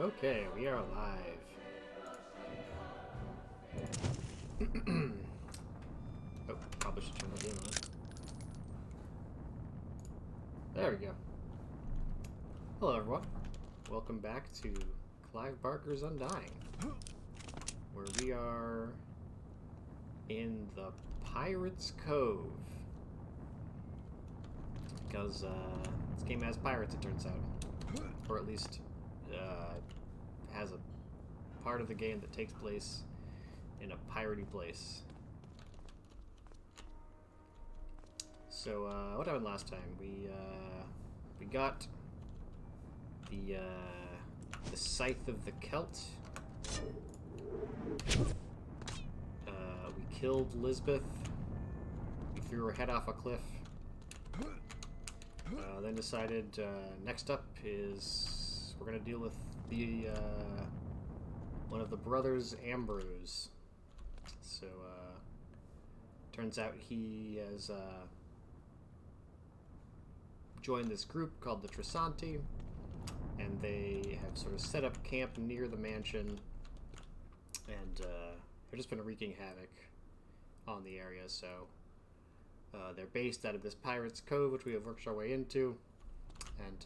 Okay, we are live. Oh, probably should turn the game on. There we go. Hello, everyone. Welcome back to Clive Barker's Undying, where we are in the Pirates Cove. Because this game has pirates, it turns out. Or at least has a part of the game that takes place in a piratey place. So what happened last time? We got the Scythe of the Celt. We killed Lisbeth. We threw her head off a cliff. Then decided next up is we're gonna deal with the one of the brothers, Ambrose. So turns out he has joined this group called the Trisanti, and they have sort of set up camp near the mansion, and they've just been wreaking havoc on the area. So they're based out of this Pirates Cove, which we have worked our way into, and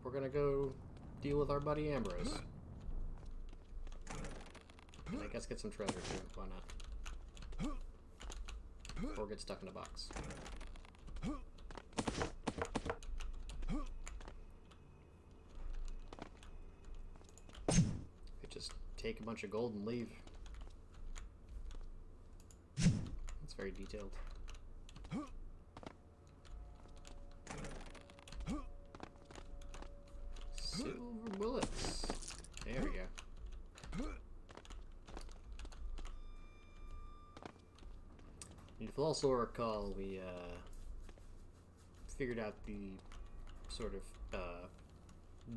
we're gonna go deal with our buddy Ambrose. And I guess get some treasure too, why not? Or get stuck in a box. Could just take a bunch of gold and leave. It's very detailed. Silver bullets. There we go. If you'll also recall, we figured out the sort of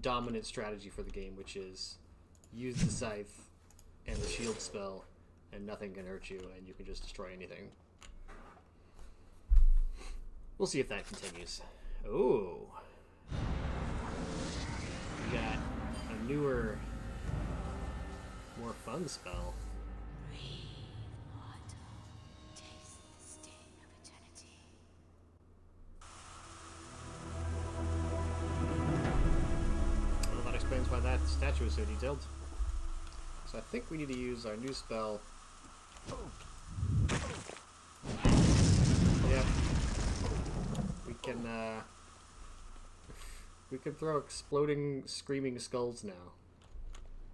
dominant strategy for the game, which is use the scythe and the shield spell, and nothing can hurt you, and you can just destroy anything. We'll see if that continues. Oh. We got a newer, more fun spell. Well, that explains why that statue is so detailed. So I think we need to use our new spell. Yep. We can throw exploding, screaming skulls now.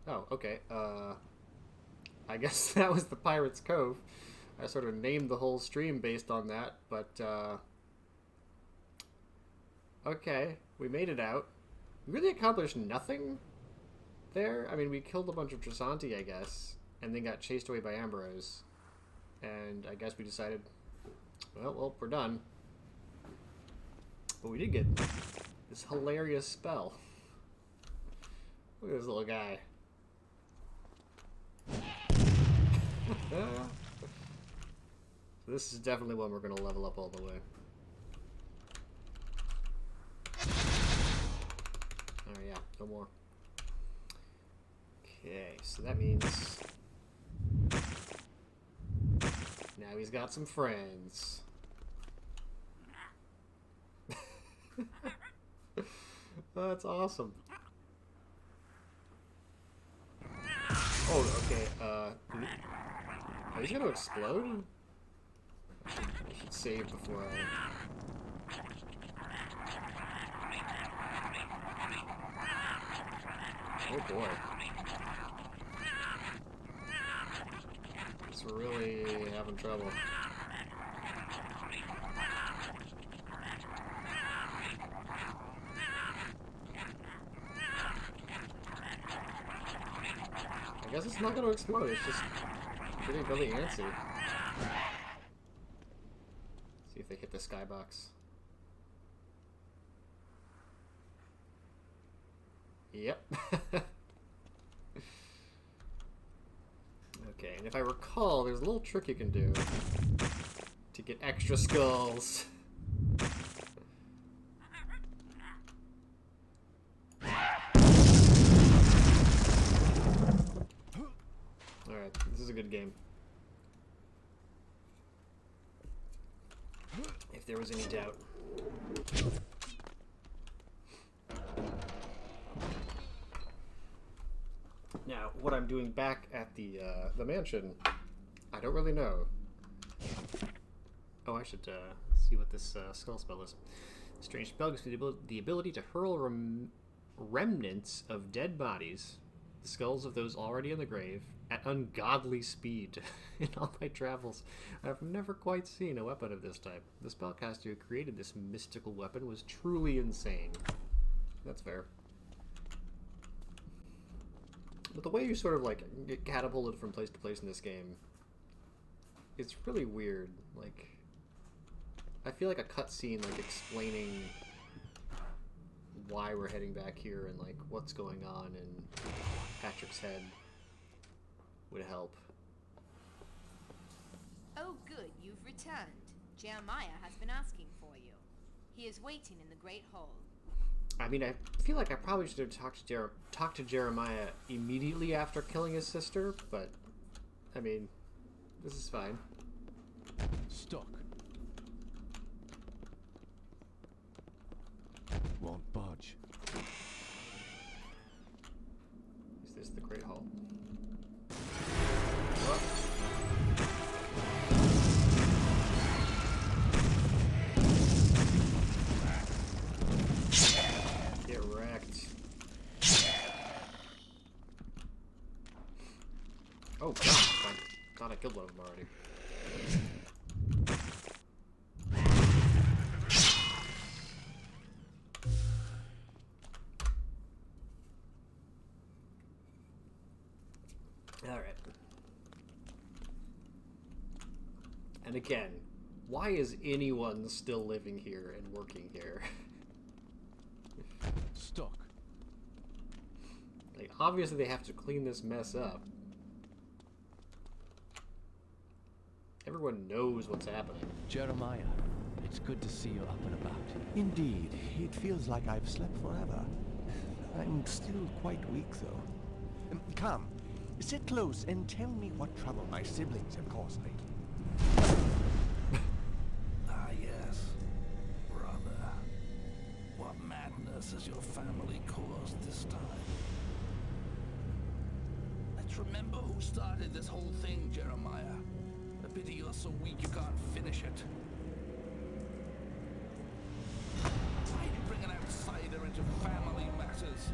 Oh, okay. I guess that was the Pirates Cove. I sort of named the whole stream based on that, but okay, we made it out. We really accomplished nothing there. I mean, we killed a bunch of Trisanti, I guess, and then got chased away by Ambrose. And I guess we decided, well, we're done. But we did get this hilarious spell. Look at this little guy. So this is definitely one we're going to level up all the way. Oh yeah, no more. Okay, so that means now he's got some friends. Oh, that's awesome. Oh, okay, are these gonna explode? I should save before I... Oh boy. It's really having trouble. I guess it's not going to explode, it's just getting really antsy. See if they hit the skybox. Yep. Okay, and if I recall, there's a little trick you can do to get extra skulls. good game. If there was any doubt. Now, what I'm doing back at the mansion, I don't really know. Oh, I should see what this skull spell is. Strange spell gives you the ability to hurl remnants of dead bodies, the skulls of those already in the grave, at ungodly speed. In all my travels, I've never quite seen a weapon of this type. The spellcaster who created this mystical weapon was truly insane. That's fair. But the way you sort of like get catapulted from place to place in this game, it's really weird. Like, I feel like a cutscene like explaining why we're heading back here and like what's going on in Patrick's head would help. Oh good, you've returned. Jeremiah has been asking for you. He is waiting in the Great Hall. I mean, I feel like I probably should have talked to Jeremiah immediately after killing his sister, but I mean, this is fine. Stuck. Won't budge. Is this the Great Hall? Get wrecked. Oh god, I thought I killed one of them already. Alright. And again, why is anyone still living here and working here? Stuck. Like, obviously they have to clean this mess up. Everyone knows what's happening. Jeremiah, it's good to see you up and about. Indeed, it feels like I've slept forever. I'm still quite weak, though. Come, sit close and tell me what trouble my siblings have caused lately. Ah, yes, brother. What madness has your family caused this time? Let's remember who started this whole thing, Jeremiah. A pity you're so weak you can't finish it. Why are you bring an outsider into family matters?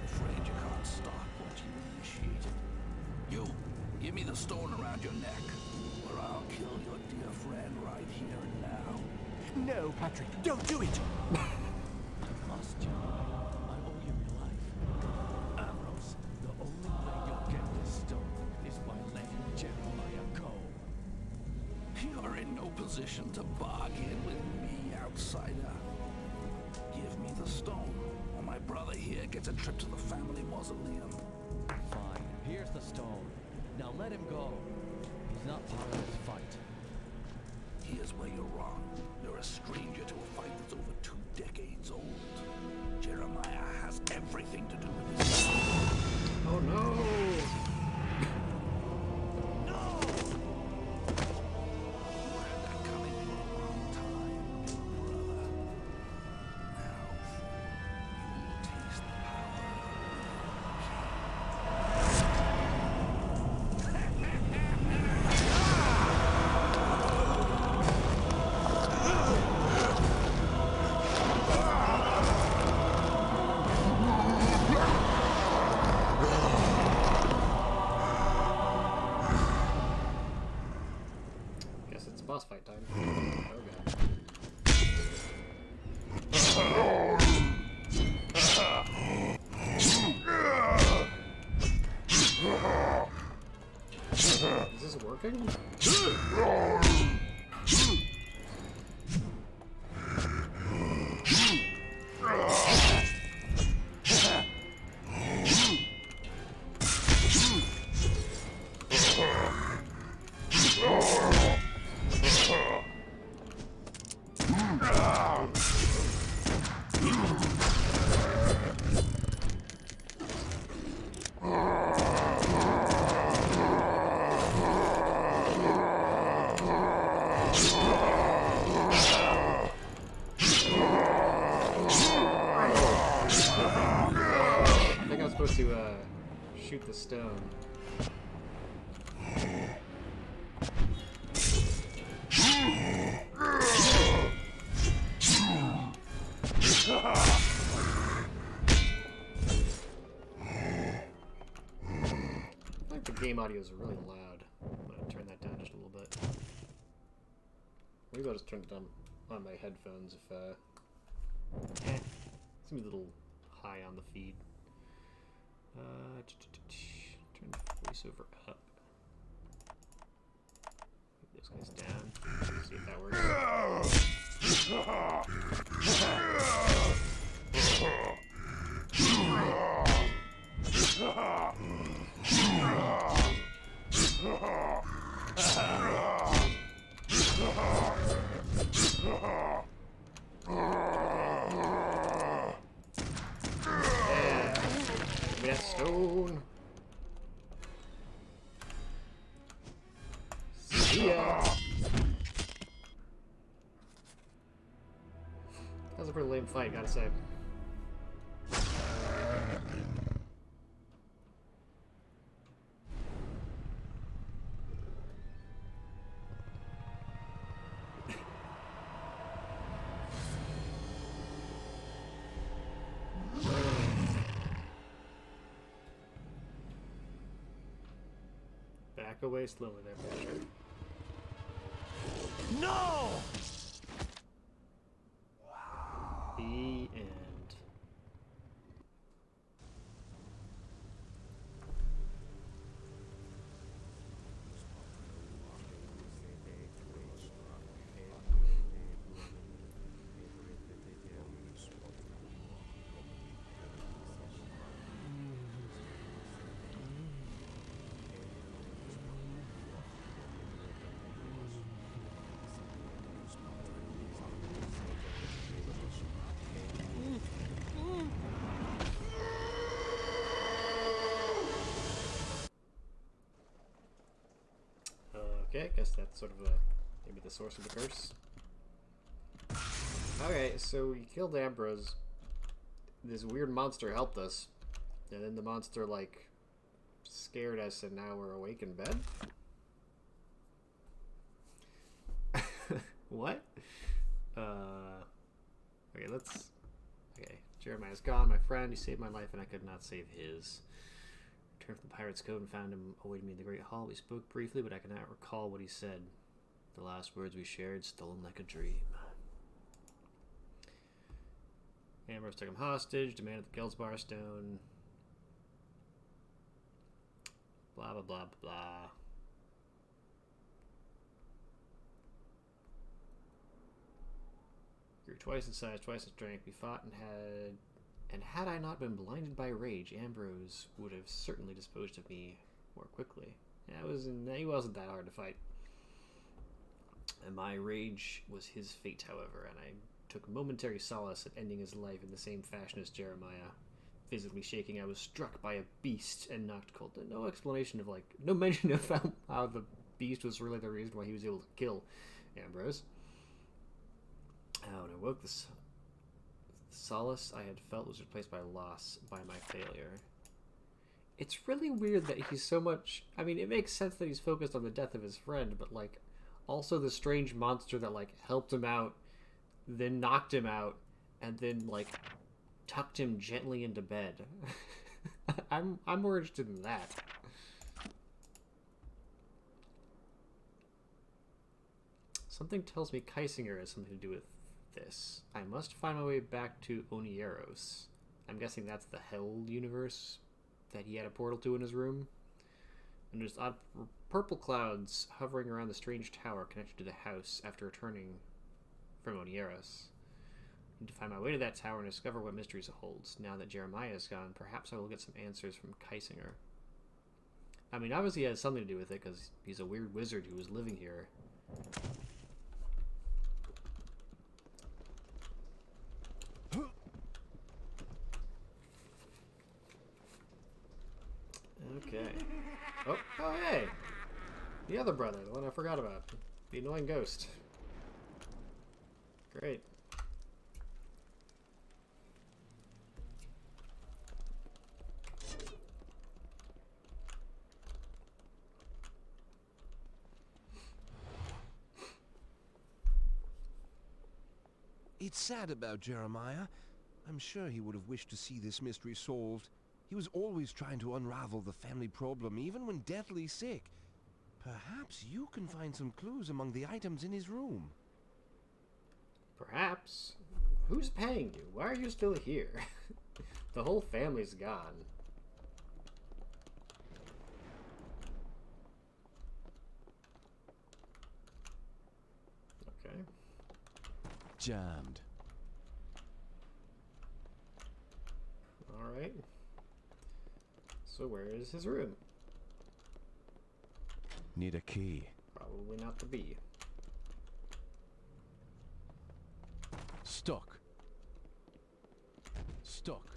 Afraid you can't stop what you initiated. You, give me the stone around your neck, or I'll kill your dear friend right here and now. No, Patrick, don't do it! Must, Jeremiah. I owe you your life. Ambrose, the only way you'll get this stone is by letting Jeremiah go. You're in no position to bargain with me, outsider. Give me the stone, or my brother here gets a trip to the family mausoleum. Fine. Here's the stone. Now let him go. He's not part of this fight. Here's where you're wrong. You're a stranger to a fight that's over 2 decades old. Jeremiah has everything to do with this. Oh no! Boss fight time. Oh god. Is this working? I think I'm supposed to shoot the stone. I think the game audio is really loud. I'm gonna turn that down just a little bit. Maybe I'll just turn it down on my headphones if it's gonna be a little high on the feed. Turn the voiceover up. Put those guys down. See if that works. Give me that stone. See ya. That was a pretty lame fight, gotta say. Back away slowly there, Patrick. No! The end. Okay, I guess that's sort of maybe the source of the curse. Okay, so we killed Ambrose. This weird monster helped us. And then the monster, like, scared us and now we're awake in bed? What? Okay, let's... Okay, Jeremiah's gone, my friend. He saved my life and I could not save his. Returned from the Pirate's Cove and found him awaiting me in the Great Hall. We spoke briefly, but I cannot recall what he said. The last words we shared, stolen like a dream. Ambrose took him hostage, demanded the Geldsbar Stone. Blah, blah, blah, blah. Grew twice in size, twice in strength. We fought and had I not been blinded by rage, Ambrose would have certainly disposed of me more quickly. He wasn't that hard to fight. And my rage was his fate, however, and I took momentary solace at ending his life in the same fashion as Jeremiah. Physically shaking, I was struck by a beast and knocked cold. No explanation of, no mention of how the beast was really the reason why he was able to kill Ambrose. Oh, and I woke this solace I had felt was replaced by loss, by my failure. It's really weird that he's so much... I mean, it makes sense that he's focused on the death of his friend, but, also the strange monster that, helped him out, then knocked him out, and then, tucked him gently into bed. I'm more interested in that. Something tells me Kaisinger has something to do with this. I must find my way back to Onieros. I'm guessing that's the Hell universe that he had a portal to in his room. And there's odd purple clouds hovering around the strange tower connected to the house after returning from Onieros. I need to find my way to that tower and discover what mysteries it holds. Now that Jeremiah is gone, perhaps I will get some answers from Kaisinger. I mean, obviously he has something to do with it, because he's a weird wizard who was living here. Okay. Oh, hey! The other brother, the one I forgot about. The annoying ghost. Great. It's sad about Jeremiah. I'm sure he would have wished to see this mystery solved. He was always trying to unravel the family problem, even when deathly sick. Perhaps you can find some clues among the items in his room. Perhaps. Who's paying you? Why are you still here? The whole family's gone. Okay. Jammed. Alright. So where is his room? Need a key. Probably not the bee. Stuck. Stuck.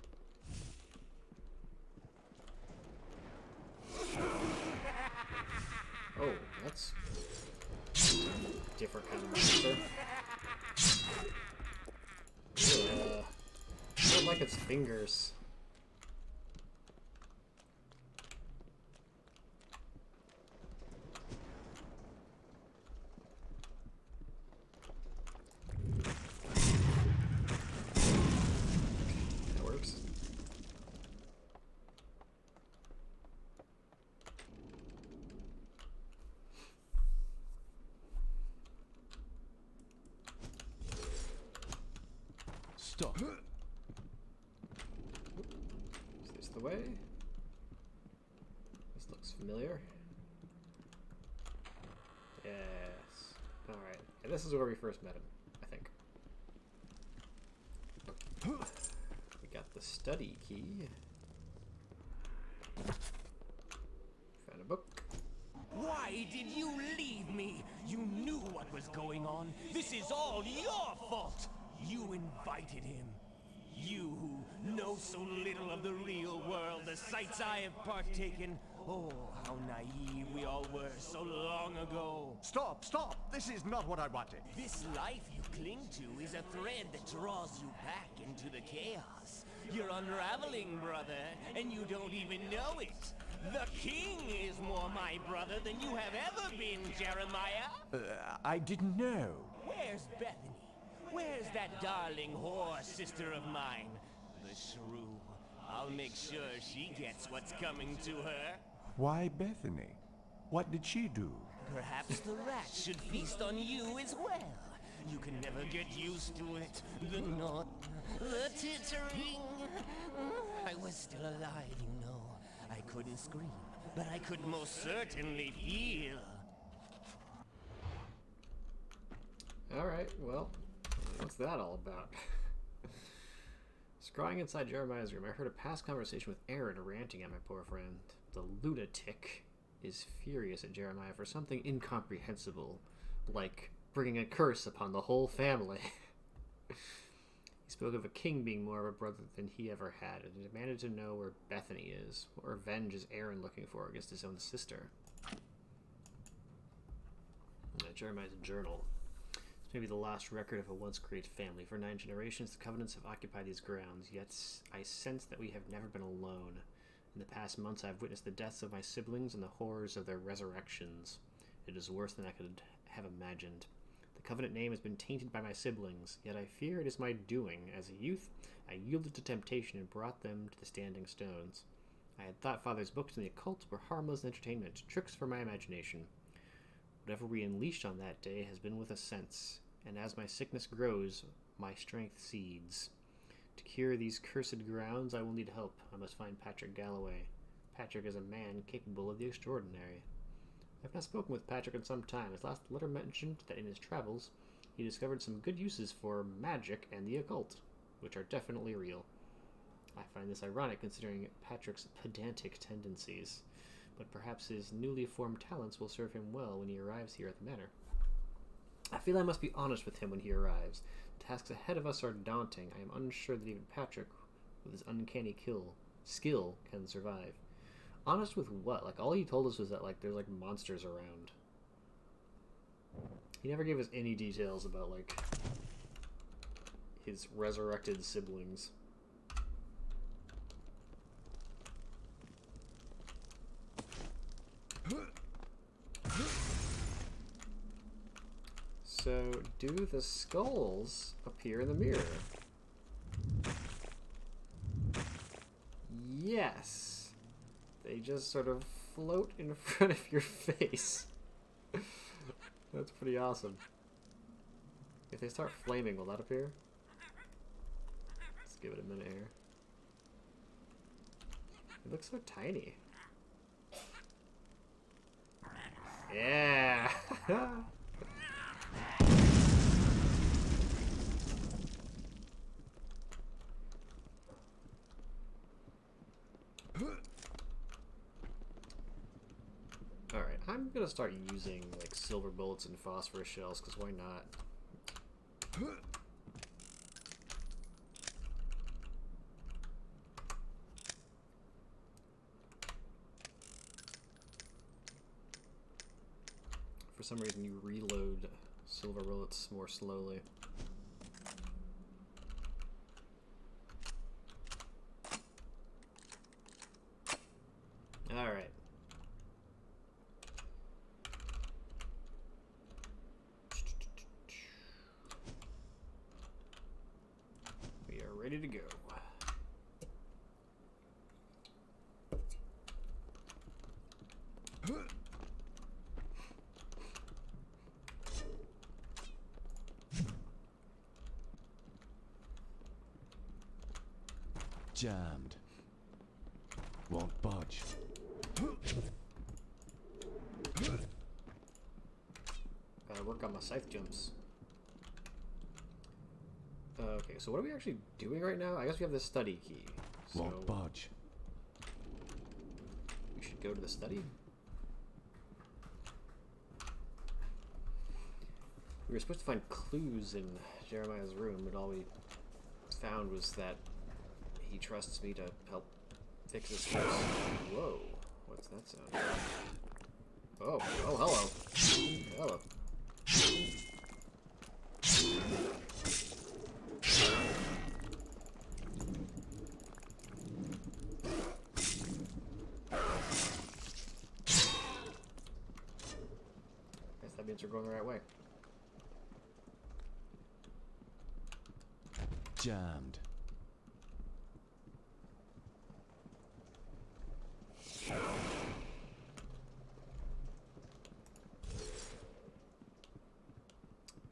Oh, that's different kind of monster. I don't like its fingers. That works. Stuck. Is this the way? This looks familiar. Yes. Alright. And this is where we first met him, I think. We got the study key. Found a book. Why did you leave me? You knew what was going on. This is all your fault. You invited him. You who know so little of the real world, the sights I have partaken. Oh, how naive we all were so long ago. Stop, stop! This is not what I wanted. This life you cling to is a thread that draws you back into the chaos. You're unraveling, brother, and you don't even know it. The king is more my brother than you have ever been, Jeremiah. I didn't know. Where's Bethany? Where's that darling whore sister of mine? The shrew. I'll make sure she gets what's coming to her. Why Bethany? What did she do? Perhaps the rat should feast on you as well. You can never get used to it. The knot, the tittering. I was still alive, you know. I couldn't scream, but I could most certainly feel. Alright, well, what's that all about? Scrying inside Jeremiah's room, I heard a past conversation with Aaron ranting at my poor friend. The lunatic is furious at Jeremiah for something incomprehensible, like bringing a curse upon the whole family. He spoke of a king being more of a brother than he ever had, and demanded to know where Bethany is. What revenge is Aaron looking for against his own sister? Jeremiah's journal. It's maybe the last record of a once great family. For 9 generations, the Covenants have occupied these grounds, yet I sense that we have never been alone. In the past months, I have witnessed the deaths of my siblings and the horrors of their resurrections. It is worse than I could have imagined. The Covenant name has been tainted by my siblings, yet I fear it is my doing. As a youth, I yielded to temptation and brought them to the Standing Stones. I had thought Father's books and the occult were harmless entertainment, tricks for my imagination. Whatever we unleashed on that day has been with us since, and as my sickness grows, my strength seeds. To cure these cursed grounds, I will need help. I must find Patrick Galloway. Patrick is a man capable of the extraordinary. I have not spoken with Patrick in some time. His last letter mentioned that in his travels, he discovered some good uses for magic and the occult, which are definitely real. I find this ironic considering Patrick's pedantic tendencies, but perhaps his newly formed talents will serve him well when he arrives here at the manor. I feel I must be honest with him when he arrives. The tasks ahead of us are daunting. I am unsure that even Patrick, with his uncanny skill, can survive. Honest with what? Like, all he told us was that, like, there's, like, monsters around. He never gave us any details about, like, his resurrected siblings. So, do the skulls appear in the mirror? Yes. They just sort of float in front of your face. That's pretty awesome. If they start flaming, will that appear? Let's give it a minute here. It looks so tiny. Yeah! Alright, I'm gonna start using like silver bullets and phosphorus shells, because why not? For some reason you reload silver bullets more slowly. Alright. We are ready to go. Jammed. Won't budge. Gotta work on my scythe jumps. Okay, so what are we actually doing right now? I guess we have the study key. So Won't budge. we should go to the study. We were supposed to find clues in Jeremiah's room, but all we found was that he trusts me to help fix his house. Whoa, what's that sound? Oh, hello. Hello. Guess that means we're going the right way. Jammed.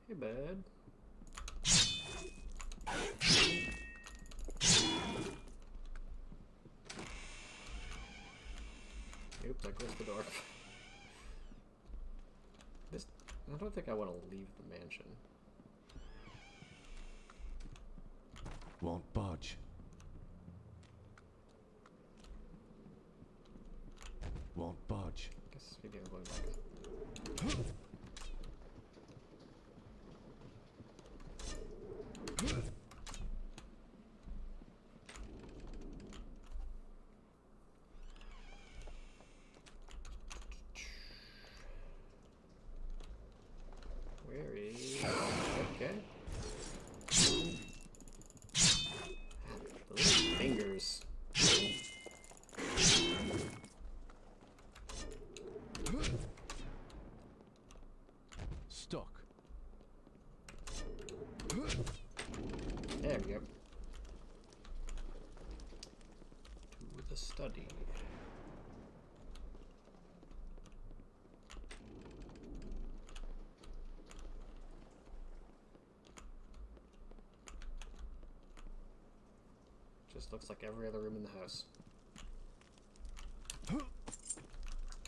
Hey, bud. Oops, I closed the door. I don't think I want to leave the mansion. Won't budge. Won't budge. Guess maybe I'm going back. Where is... Okay. The little fingers. Stuck. There we go. To the study. Just looks like every other room in the house.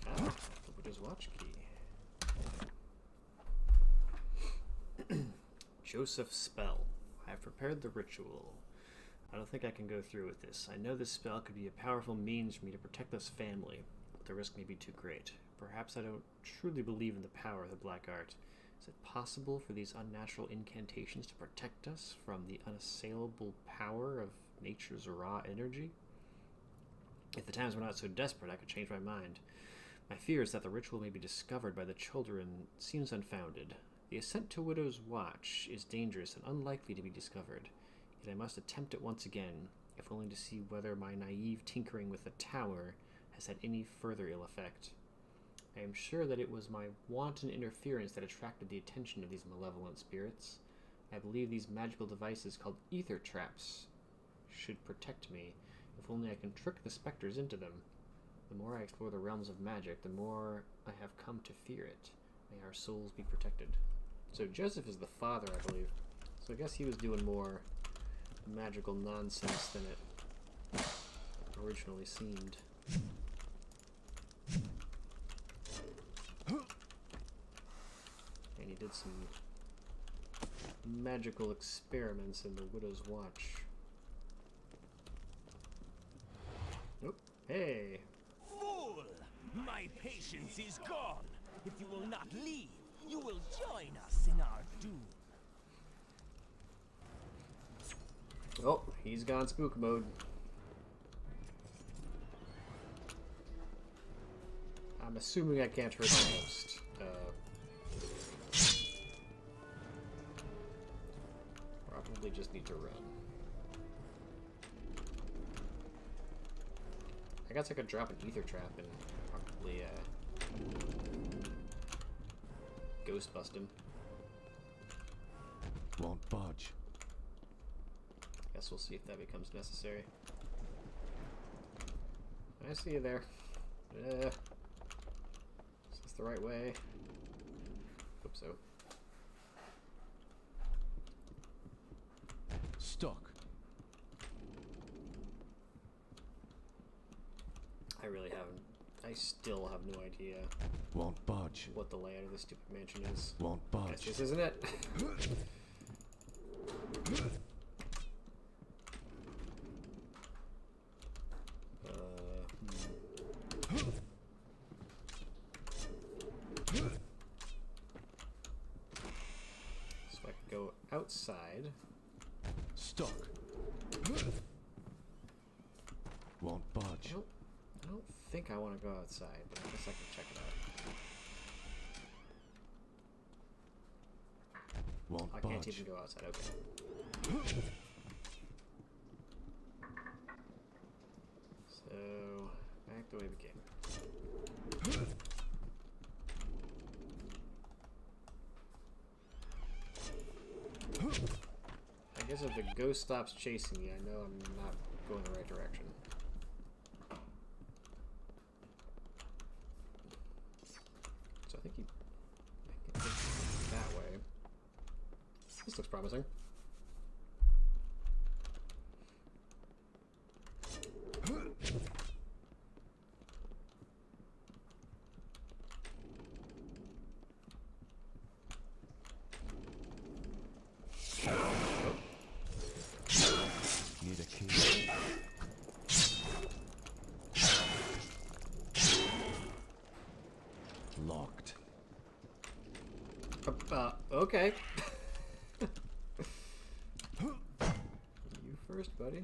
Ah, the Witch's Watch key. Joseph's spell. I have prepared the ritual. I don't think I can go through with this. I know this spell could be a powerful means for me to protect this family, but the risk may be too great. Perhaps I don't truly believe in the power of the black art. Is it possible for these unnatural incantations to protect us from the unassailable power of nature's raw energy? If the times were not so desperate, I could change my mind. My fear is that the ritual may be discovered by the children seems unfounded. The ascent to Widow's Watch is dangerous and unlikely to be discovered. Yet I must attempt it once again, if only to see whether my naive tinkering with the tower has had any further ill effect. I am sure that it was my wanton interference that attracted the attention of these malevolent spirits. I believe these magical devices called ether traps should protect me, if only I can trick the specters into them. The more I explore the realms of magic, the more I have come to fear it. May our souls be protected. So Joseph is the father, I believe. So I guess he was doing more magical nonsense than it originally seemed. And he did some magical experiments in the Widow's Watch. Nope. Hey! Fool! My patience is gone. If you will not leave, you will join us in our doom. Oh, he's gone spook mode. I'm assuming I can't hurt the ghost. Probably just need to run. I guess I could drop an ether trap and probably ghost bust him. Won't budge. Guess we'll see if that becomes necessary. I see you there. Is this the right way? Hope so. Stuck. I really haven't. I still have no idea Won't budge. what the layout of this stupid mansion is. Won't Guess budge. this isn't it. So I can go outside. Stuck. Won't budge. I don't think I want to go outside, but I guess I can check it out. Won't I budge. can't even go outside, okay. So, back the way we came. I guess if the ghost stops chasing me, I know I'm not going the right direction. So I think I can take that way. This looks promising. Need a key. Locked. Okay. You first, buddy.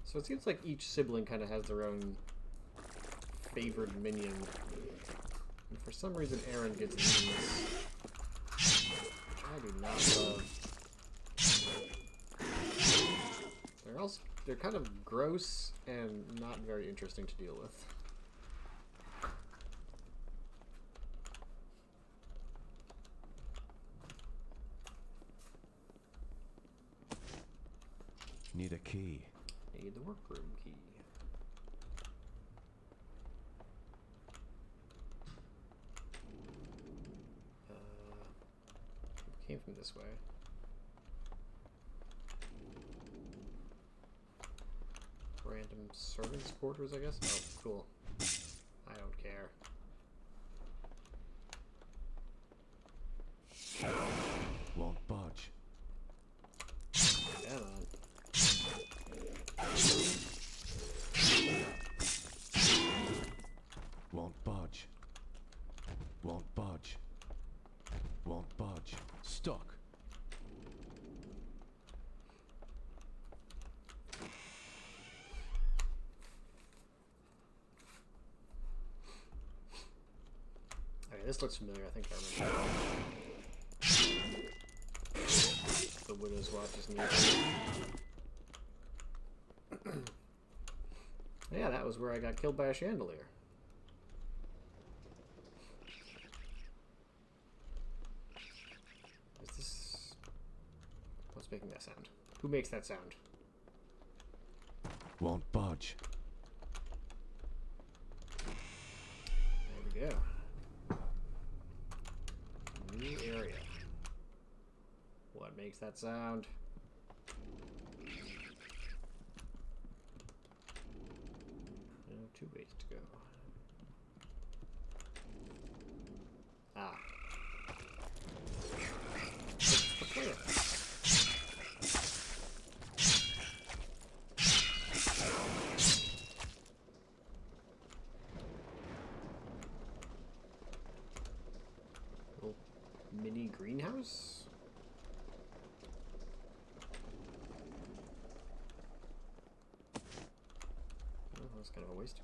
So it seems like each sibling kind of has their own favored minion. And for some reason Aaron gets these, which I do not love. They're kind of gross and not very interesting to deal with. Need a key. Need the workroom key. Came from this way. Random servants' quarters, I guess? Oh, cool. I don't care. Won't budge. Come on. Won't budge. Won't budge. Won't budge. Stuck. Okay, this looks familiar. I think I remember. The Widow's Watch is near. Yeah, that was where I got killed by a chandelier. Is this... What's making that sound? Who makes that sound? Won't budge. There we go. New area. What makes that sound? Two ways to go. Ah. What's the player? Little mini greenhouse? Oh, that's kind of a waste.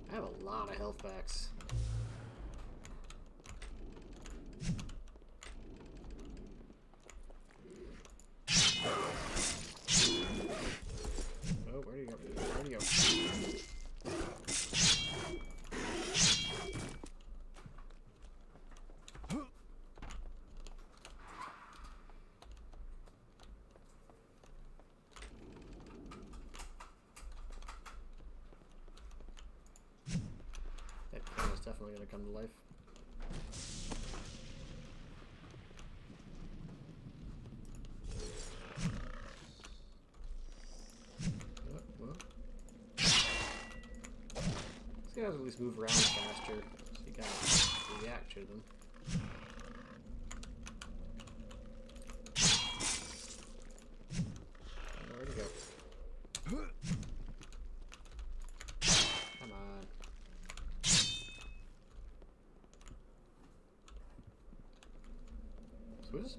I have a lot of health packs. Oh, where do you go? Where do you go? Definitely gonna come to life. Well. These guys at least move around faster, so you gotta react to them. Where'd he go? Come on.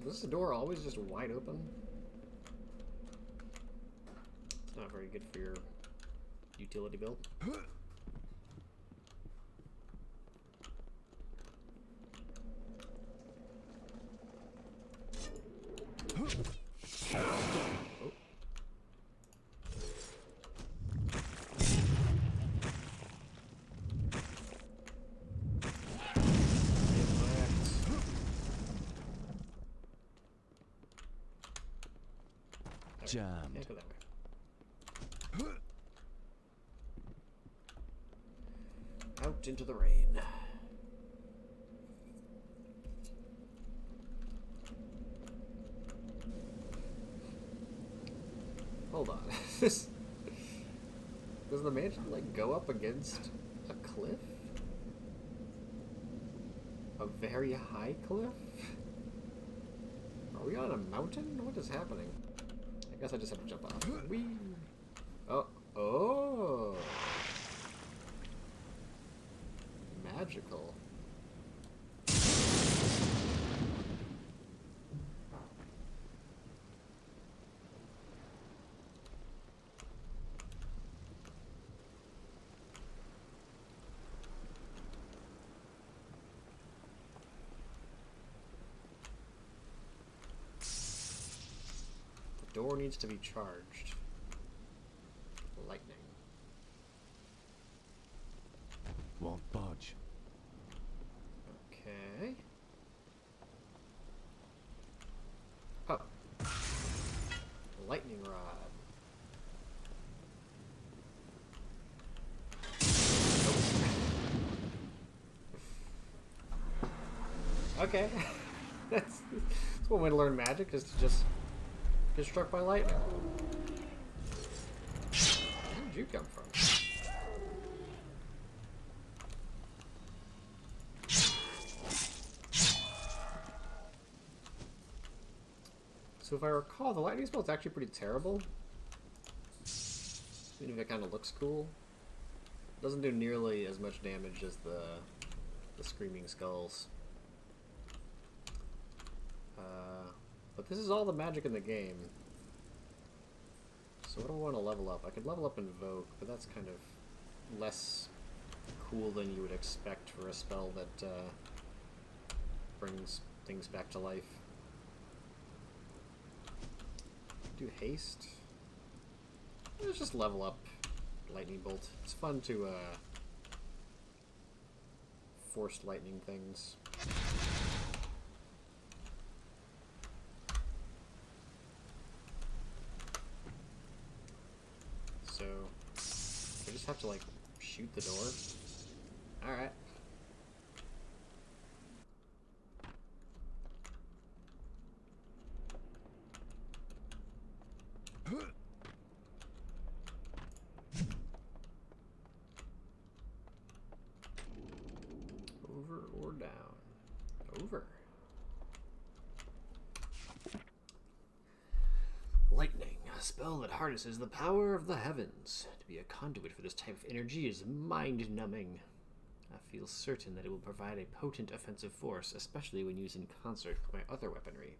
Was the door always just wide open? It's not very good for your utility bill. Jammed. Can't go that way. Out into the rain. Hold on. Does the mansion like go up against a cliff? A very high cliff? Are we on a mountain? What is happening? I guess I just have to jump off. Whee! Oh. Oh! Magical. Door needs to be charged. Lightning. Won't budge. Okay. Oh. Lightning rod. Nope. Okay. That's one way to learn magic, is to just get struck by lightning. Where did you come from? So if I recall, the lightning spell is actually pretty terrible. It's Even if it kind of looks cool. Doesn't do nearly as much damage as the Screaming Skulls. But this is all the magic in the game. So what do I want to level up? I could level up Invoke, but that's kind of less cool than you would expect for a spell that brings things back to life. Do haste. Let's just level up Lightning Bolt. It's fun to force lightning things. So I just have to like shoot the door. All right. Over or down? Over. Lightning, a spell that harnesses the power of the heavens. To be a conduit for this type of energy is mind-numbing. I feel certain that it will provide a potent offensive force, especially when used in concert with my other weaponry.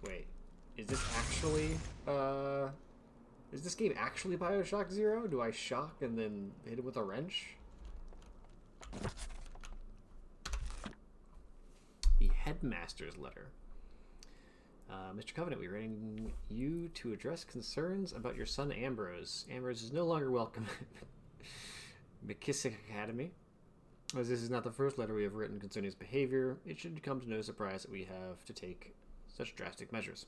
Wait, is this actually, is this game actually Bioshock Zero? Do I shock and then hit it with a wrench? The Headmaster's Letter. Mr. Covenant, we are writing you to address concerns about your son Ambrose. Ambrose is no longer welcome at McKissick Academy. As this is not the first letter we have written concerning his behavior, it should come to no surprise that we have to take such drastic measures.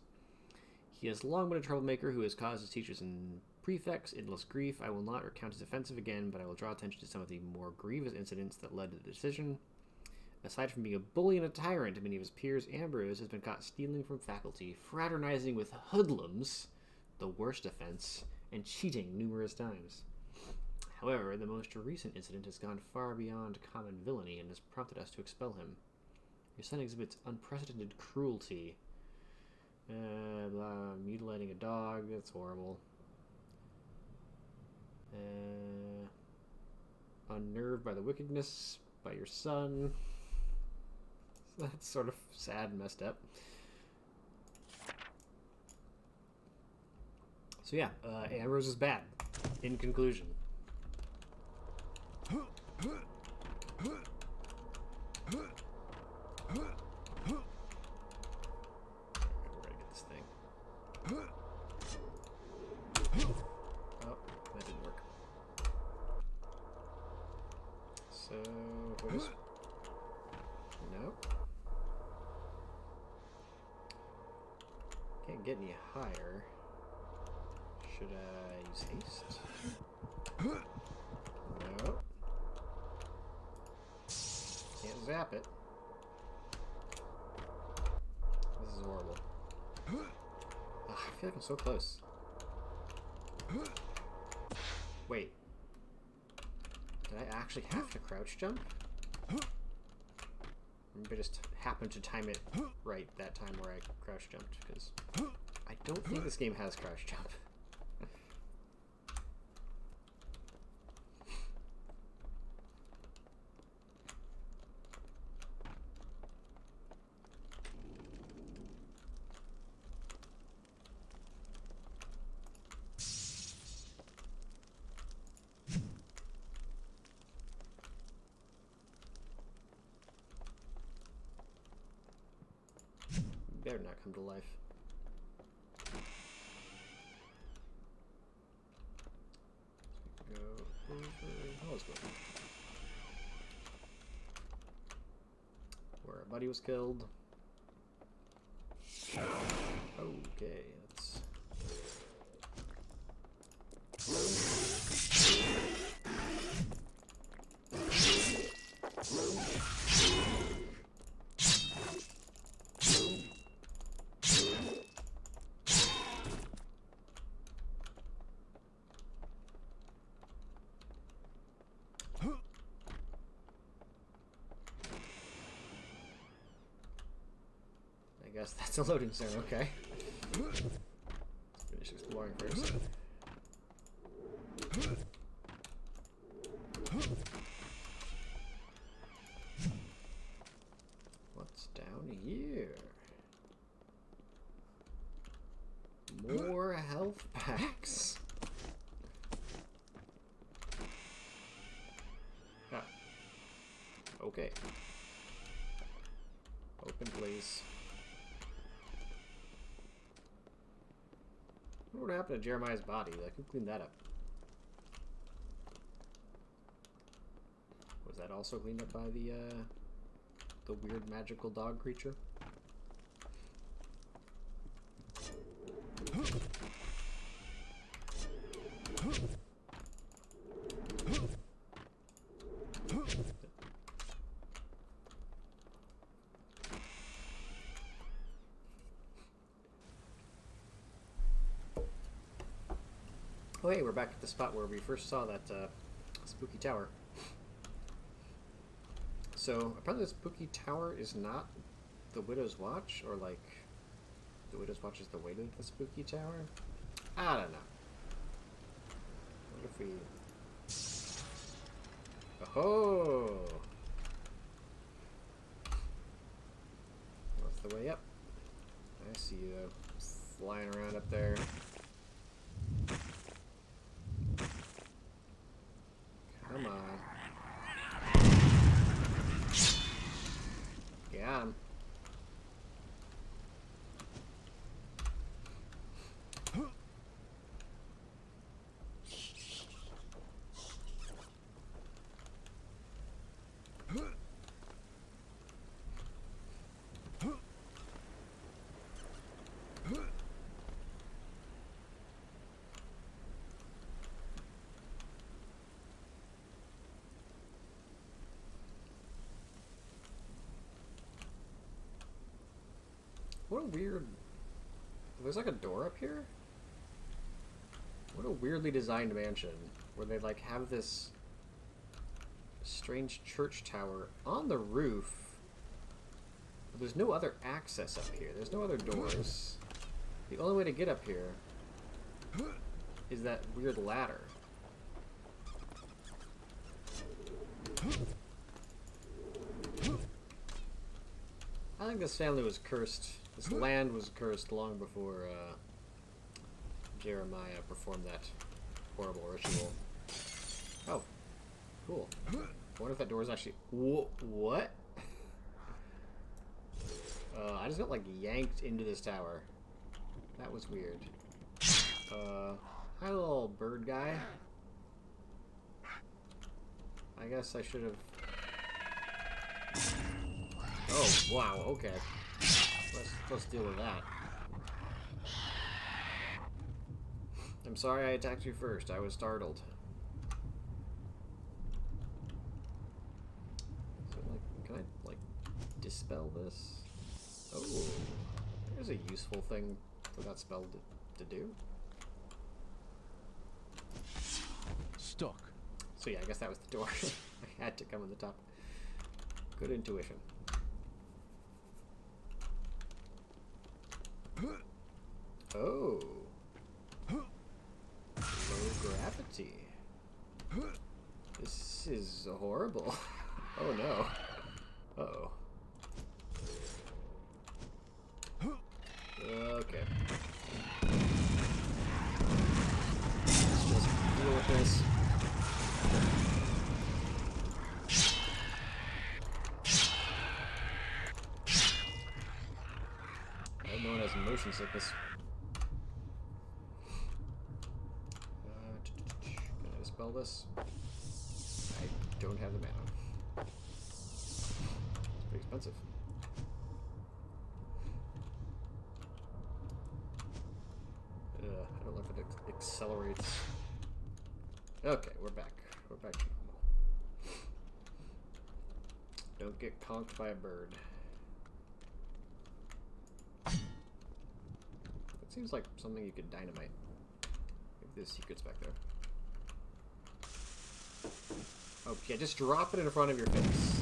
He has long been a troublemaker who has caused his teachers and prefects endless grief. I will not recount his offensive again, but I will draw attention to some of the more grievous incidents that led to the decision. Aside from being a bully and a tyrant to many of his peers, Ambrose has been caught stealing from faculty, fraternizing with hoodlums, the worst offense, and cheating numerous times. However, the most recent incident has gone far beyond common villainy and has prompted us to expel him. Your son exhibits unprecedented cruelty. Mutilating a dog, that's horrible. Unnerved by the wickedness by your son. That's sort of sad and messed up. So yeah, Ambrose is bad. In conclusion. Where do I get this thing? Oh, that didn't work. So, what is... No. Can't get any higher. Should I use haste? No. Can't zap it. This is horrible. Ugh, I feel like I'm so close. Wait. Did I actually have to crouch jump? Maybe I just happened to time it right that time where I crouch jumped, because I don't think this game has crouch jump. Better not come to life. Go over. Oh, let's go. Where our buddy was killed. Okay, let's. I guess that's a loading zone, okay. Let's finish exploring first. Okay. Open, please. I wonder what happened to Jeremiah's body? Like, who cleaned that up? Was that also cleaned up by the weird magical dog creature? Oh hey, we're back at the spot where we first saw that spooky tower. So apparently the spooky tower is not the Widow's Watch, or like the Widow's Watch is the way to the spooky tower? I don't know. What if we... Oh! What's the way up? I see you flying around up there. Come on. Got him. What a weird... There's like a door up here? What a weirdly designed mansion, where they like have this strange church tower on the roof. But there's no other access up here. There's no other doors. The only way to get up here is that weird ladder. I think this family was cursed. This land was cursed long before Jeremiah performed that horrible ritual. Oh, cool. I wonder if that door is actually... What? I just got, like, yanked into this tower. That was weird. Hi, little bird guy. I guess I should have... Oh, wow, okay. Let's deal with that. I'm sorry I attacked you first. I was startled. So, like, can I, like, dispel this? Oh, there's a useful thing for that spell to do. Stuck. So yeah, I guess that was the door. I had to come on the top. Good intuition. Oh. Low gravity. This is horrible. Oh no. Uh-oh. Okay. Let's just deal with this. No one has motion sickness. Can I dispel this? I don't have the mana. It's pretty expensive. I don't know if it accelerates. Okay, we're back. We're back to normal. Don't get conked by a bird. That seems like something you could dynamite. If there's secrets back there. Oh, yeah, just drop it in front of your face.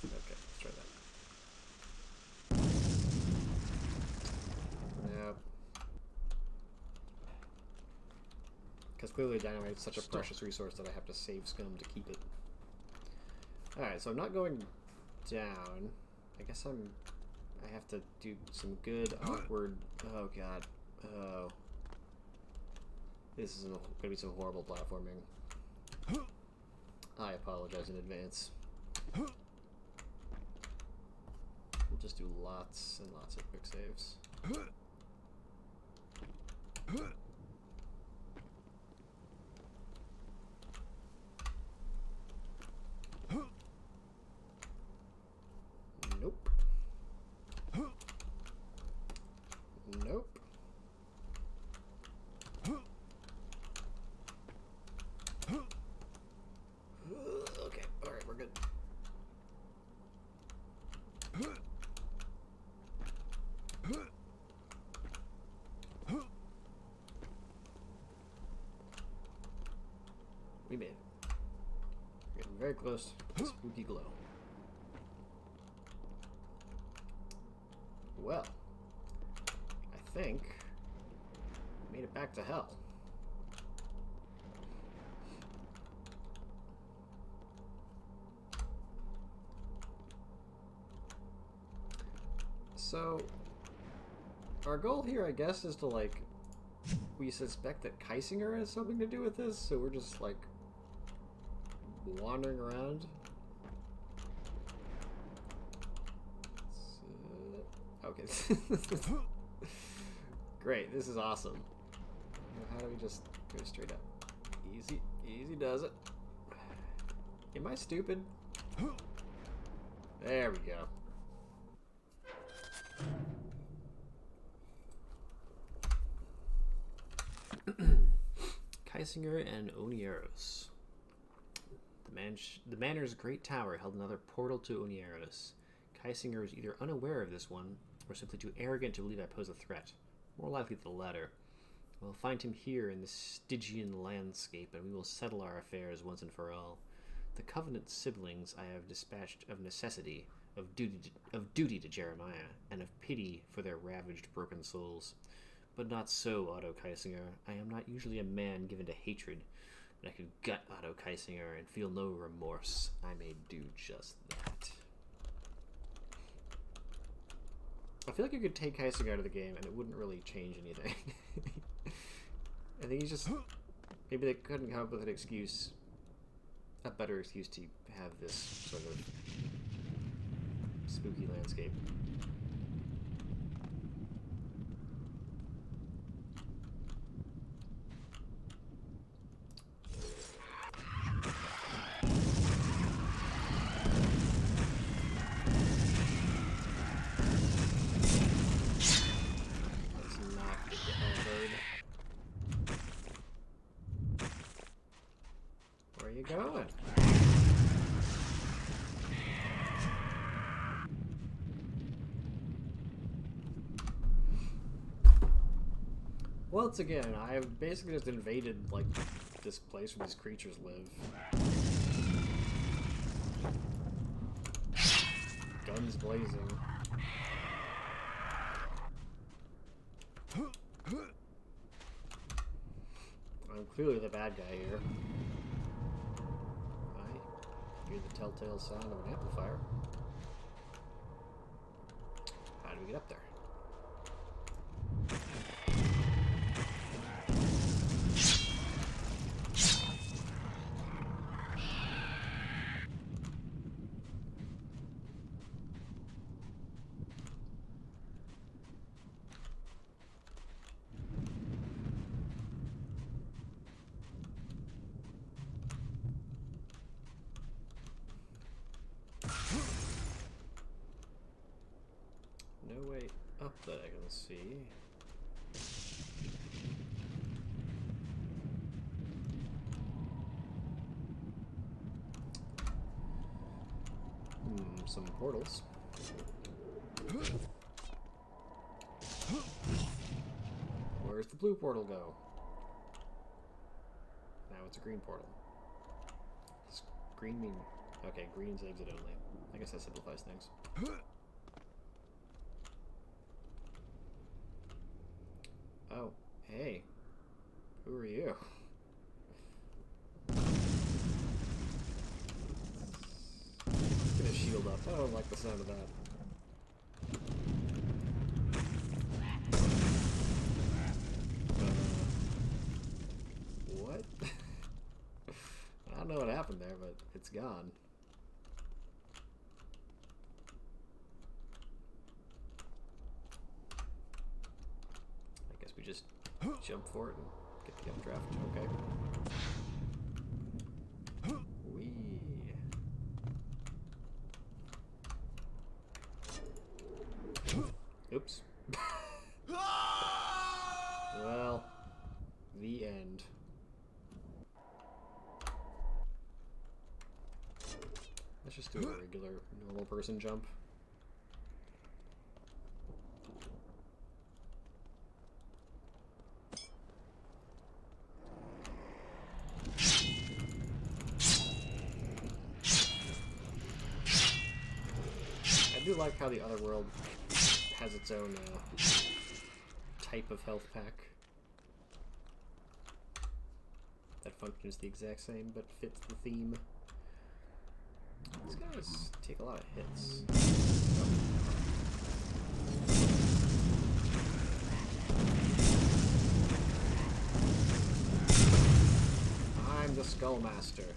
Okay, let's try that. Nope. Because clearly dynamite is such a precious resource that I have to save scum to keep it. Alright, so I'm not going down. I guess I have to do some good, awkward... Oh, God. Oh. This is going to be some horrible platforming. I apologize in advance. We'll just do lots and lots of quick saves. Nope. Nope. Okay, alright, we're good. We made it. We're getting very close to the spooky glow. Well, I think we made it back to hell. So, our goal here, I guess, is to, like, we suspect that Kaisinger has something to do with this, so we're just, like, wandering around. Okay. Great, this is awesome. How do we just go straight up? Easy, easy does it. Am I stupid? There we go. Kaisinger and Onieros. The manor's great tower held another portal to Onieros. Kaisinger was either unaware of this one, or simply too arrogant to believe I pose a threat. More likely the latter. We'll find him here in this Stygian landscape, and we will settle our affairs once and for all. The Covenant siblings I have dispatched of necessity, of duty to Jeremiah, and of pity for their ravaged, broken souls. But not so, Otto Kaisinger. I am not usually a man given to hatred, but I could gut Otto Kaisinger and feel no remorse. I may do just that. I feel like you could take Kaisinger out of the game and it wouldn't really change anything. I think he's just... Maybe they couldn't come up with an excuse, a better excuse to have this sort of spooky landscape. Where are you going? Once again, I've basically just invaded, like, this place where these creatures live. Guns blazing. I'm clearly the bad guy here. I hear the telltale sound of an amplifier. How do we get up there? No way up that I can see. Some portals. Where's the blue portal go? Now it's a green portal. Does green mean... Okay, green's exit only. I guess that simplifies things. Oh, hey. Who are you? Get a shield up. I don't like the sound of that. know what happened there, but it's gone. I guess we just jump for it and get the updraft. Okay. Whee! Oops. Well, the end. Let's just do a regular, normal person jump. I do like how the other world has its own type of health pack that functions the exact same but fits the theme. These guys take a lot of hits. I'm the Skullmaster.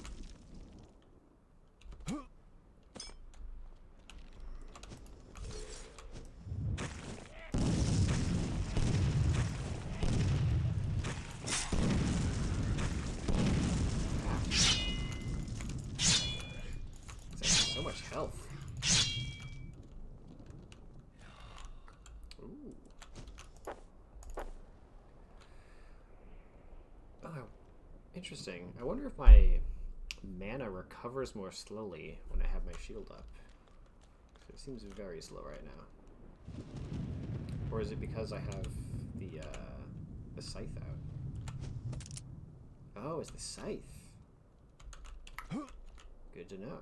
So much health. Ooh. Oh, interesting. I wonder if my mana recovers more slowly when I have my shield up. It seems very slow right now. Or is it because I have the scythe out? Oh, it's the scythe. Good to know.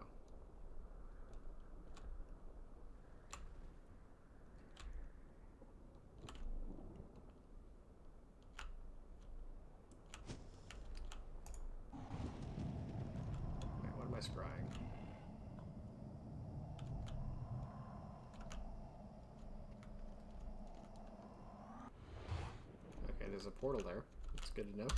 Scrying. Okay, there's a portal there. That's good to know.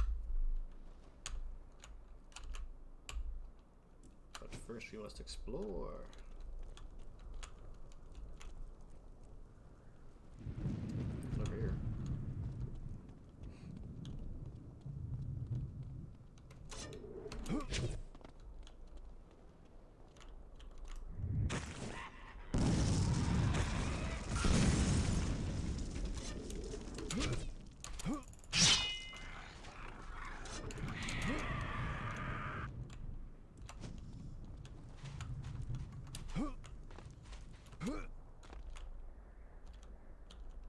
But first we must explore. What's over here?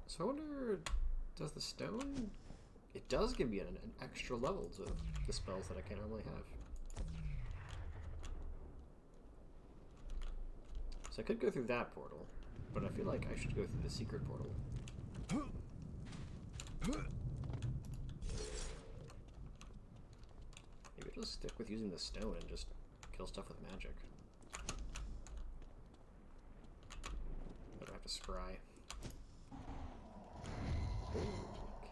So I wonder, does the stone... It does give me an extra level to the spells that I can't normally have. So I could go through that portal, but I feel like I should go through the secret portal. Maybe I'll just stick with using the stone and just kill stuff with magic. I don't have to scry.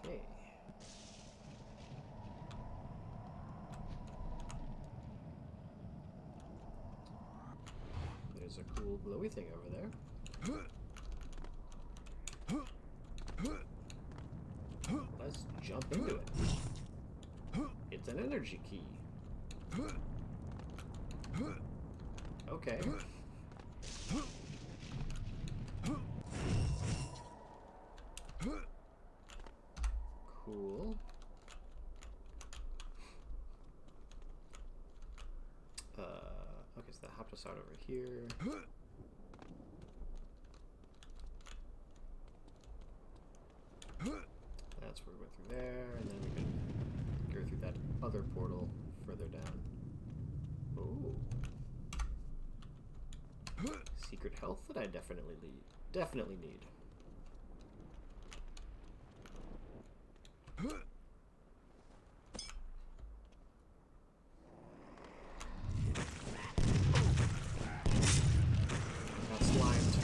Okay. There's a cool glowy thing over there. Let's jump into it. It's an energy key. Okay. Cool. Okay, so that hopped us out over here. That's where we went through there, and then we can go through that other portal further down. Ooh. Secret health that I definitely need. Got slimed.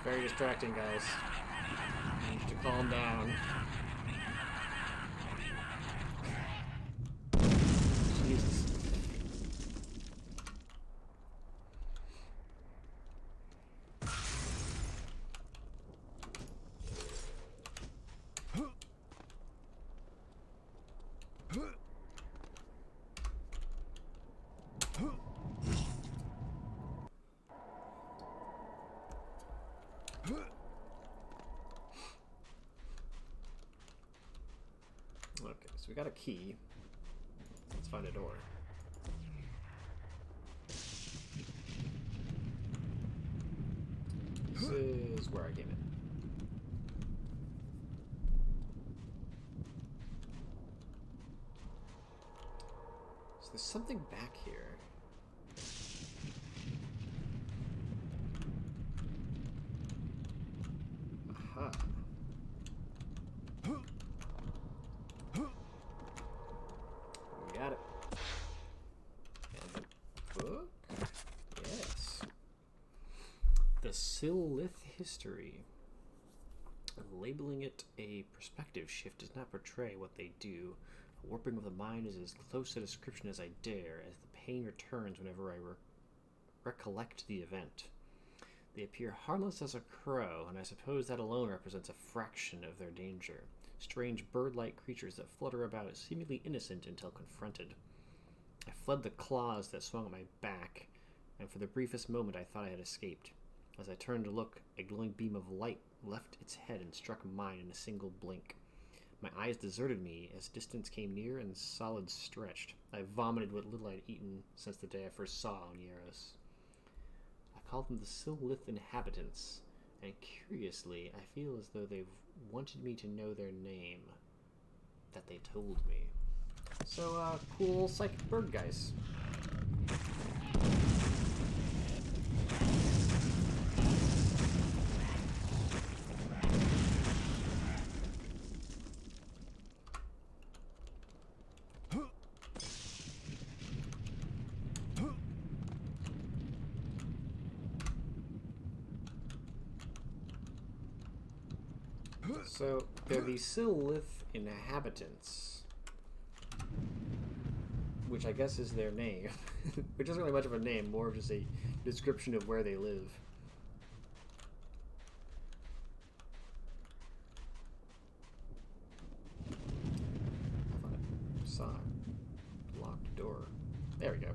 Very distracting, guys. I need you to calm down. Jesus. Okay, so we got a key. Let's find a door. This is where I came in. So there's something back here. Aha. We got it. And the book? Yes. The Silith History. Labeling it a perspective shift does not portray what they do. A warping of the mind is as close a description as I dare, as the pain returns whenever I recollect the event. They appear harmless as a crow, and I suppose that alone represents a fraction of their danger. Strange bird-like creatures that flutter about, seemingly innocent until confronted. I fled the claws that swung at my back, and for the briefest moment I thought I had escaped. As I turned to look, a glowing beam of light left its head and struck mine in a single blink. My eyes deserted me as distance came near and solids stretched. I vomited what little I'd eaten since the day I first saw Onieros. I called them the Silith inhabitants, and curiously, I feel as though they've wanted me to know their name. That they told me. So, cool psychic bird guys. So, they're the Silith inhabitants, which I guess is their name, which isn't really much of a name, more of just a description of where they live. I thought I saw a locked door. There we go.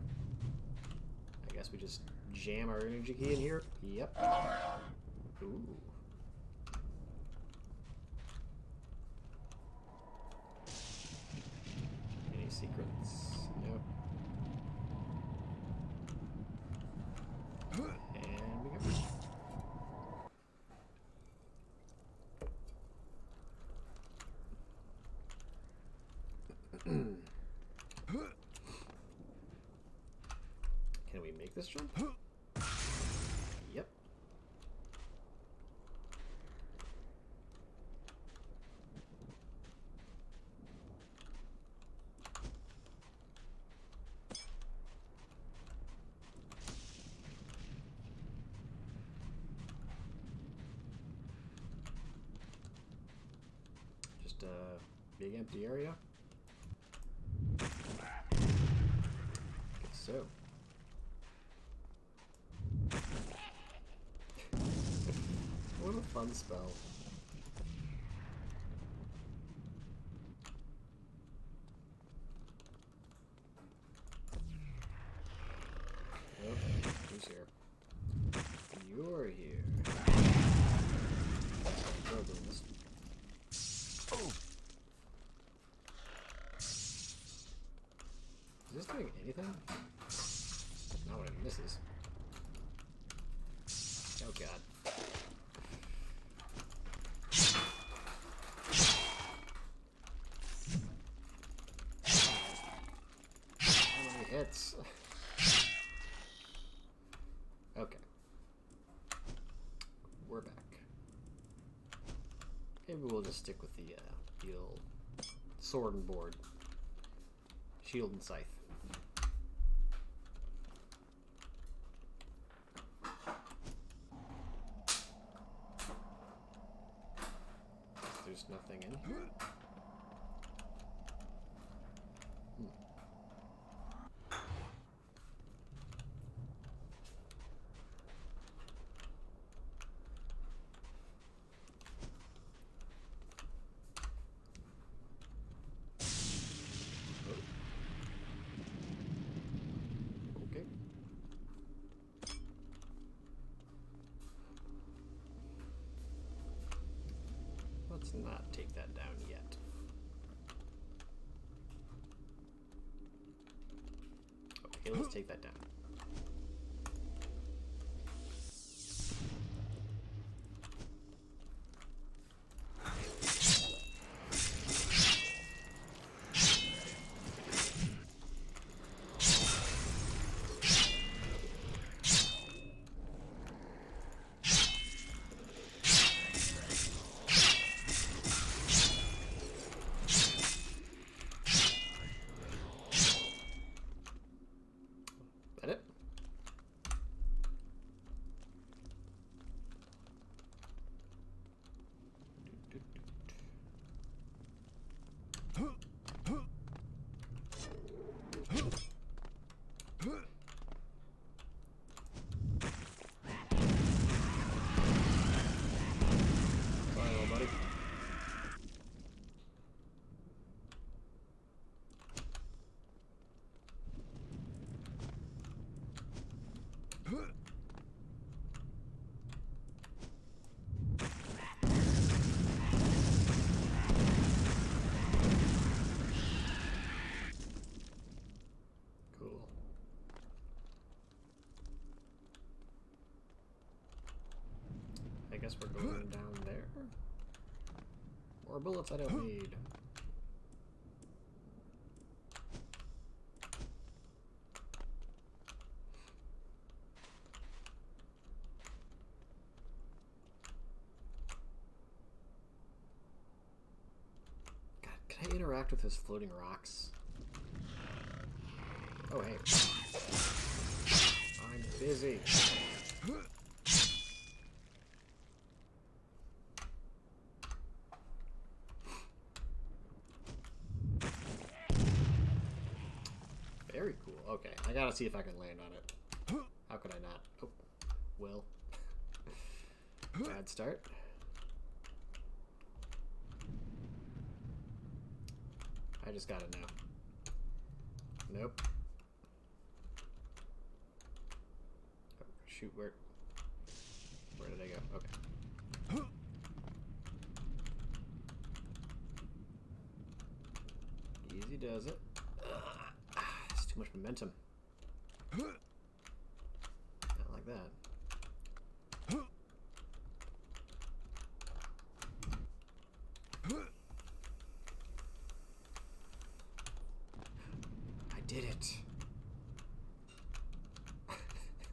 I guess we just jam our energy key in here. Yep. Ooh. Secrets. Nope. And we go. Can we make this jump? Yep. Just a big empty area. Guess so. What a fun spell. Okay, who's here? You're here. Oh. Is this doing anything? Not when it misses. Oh god. How many hits? Okay. We're back. Maybe we'll just stick with the old sword and board. Shield and scythe. there's nothing in here. Okay. Let's not take that down yet. Okay, let's take that down. That it? Sorry, little buddy. Cool. I guess we're going down there. More bullets I don't need. God, can I interact with his floating rocks? Oh, hey. I'm busy. Very cool. Okay, I gotta see if I can land on it. How could I not? Oh, will. Bad start. I just gotta know. Nope. Oh, shoot, where did I go? Okay. Easy does it. It's too much momentum. Not like that. I did it.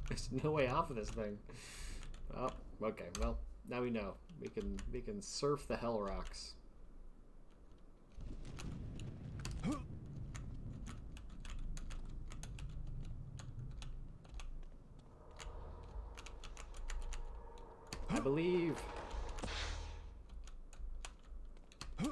There's no way off of this thing. Oh, okay. Well, now we know. We can surf the hell rocks. I believe. I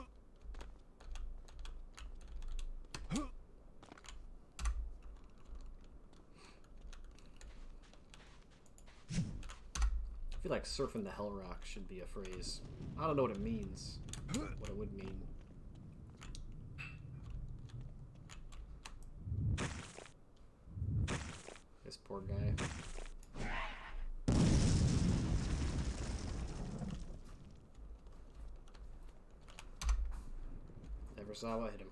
feel like surfing the hell rock should be a phrase. I don't know what it means. What it would mean. This poor guy. Never saw what hit him.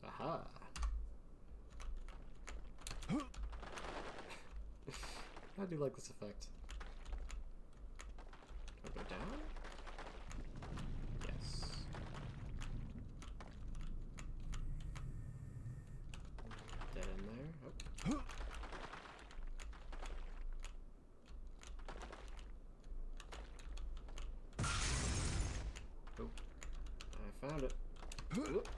Aha. I do like this effect. Can I go down? Yes. Dead in there. Oh. Oh. Found it. Whoop.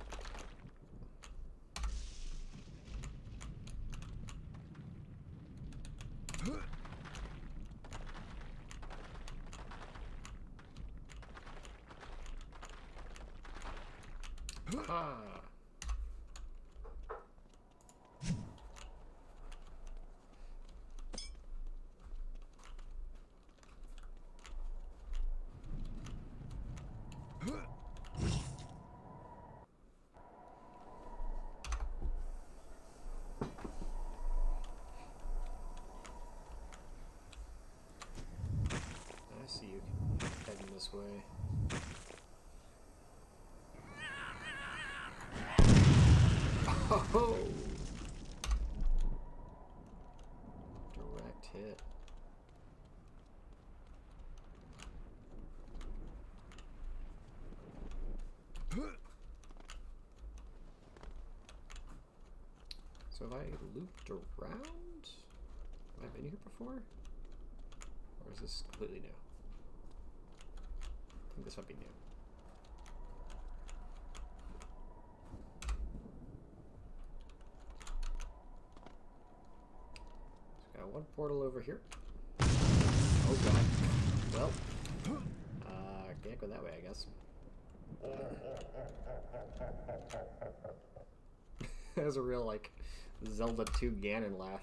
Ah. I see you heading this way. Oh! Direct hit. So have I looped around? Have I been here before? Or is this completely new? I think this might be new. So got one portal over here. Oh god. Well, can't go that way, I guess. That was a real, like, Zelda 2 Ganon laugh.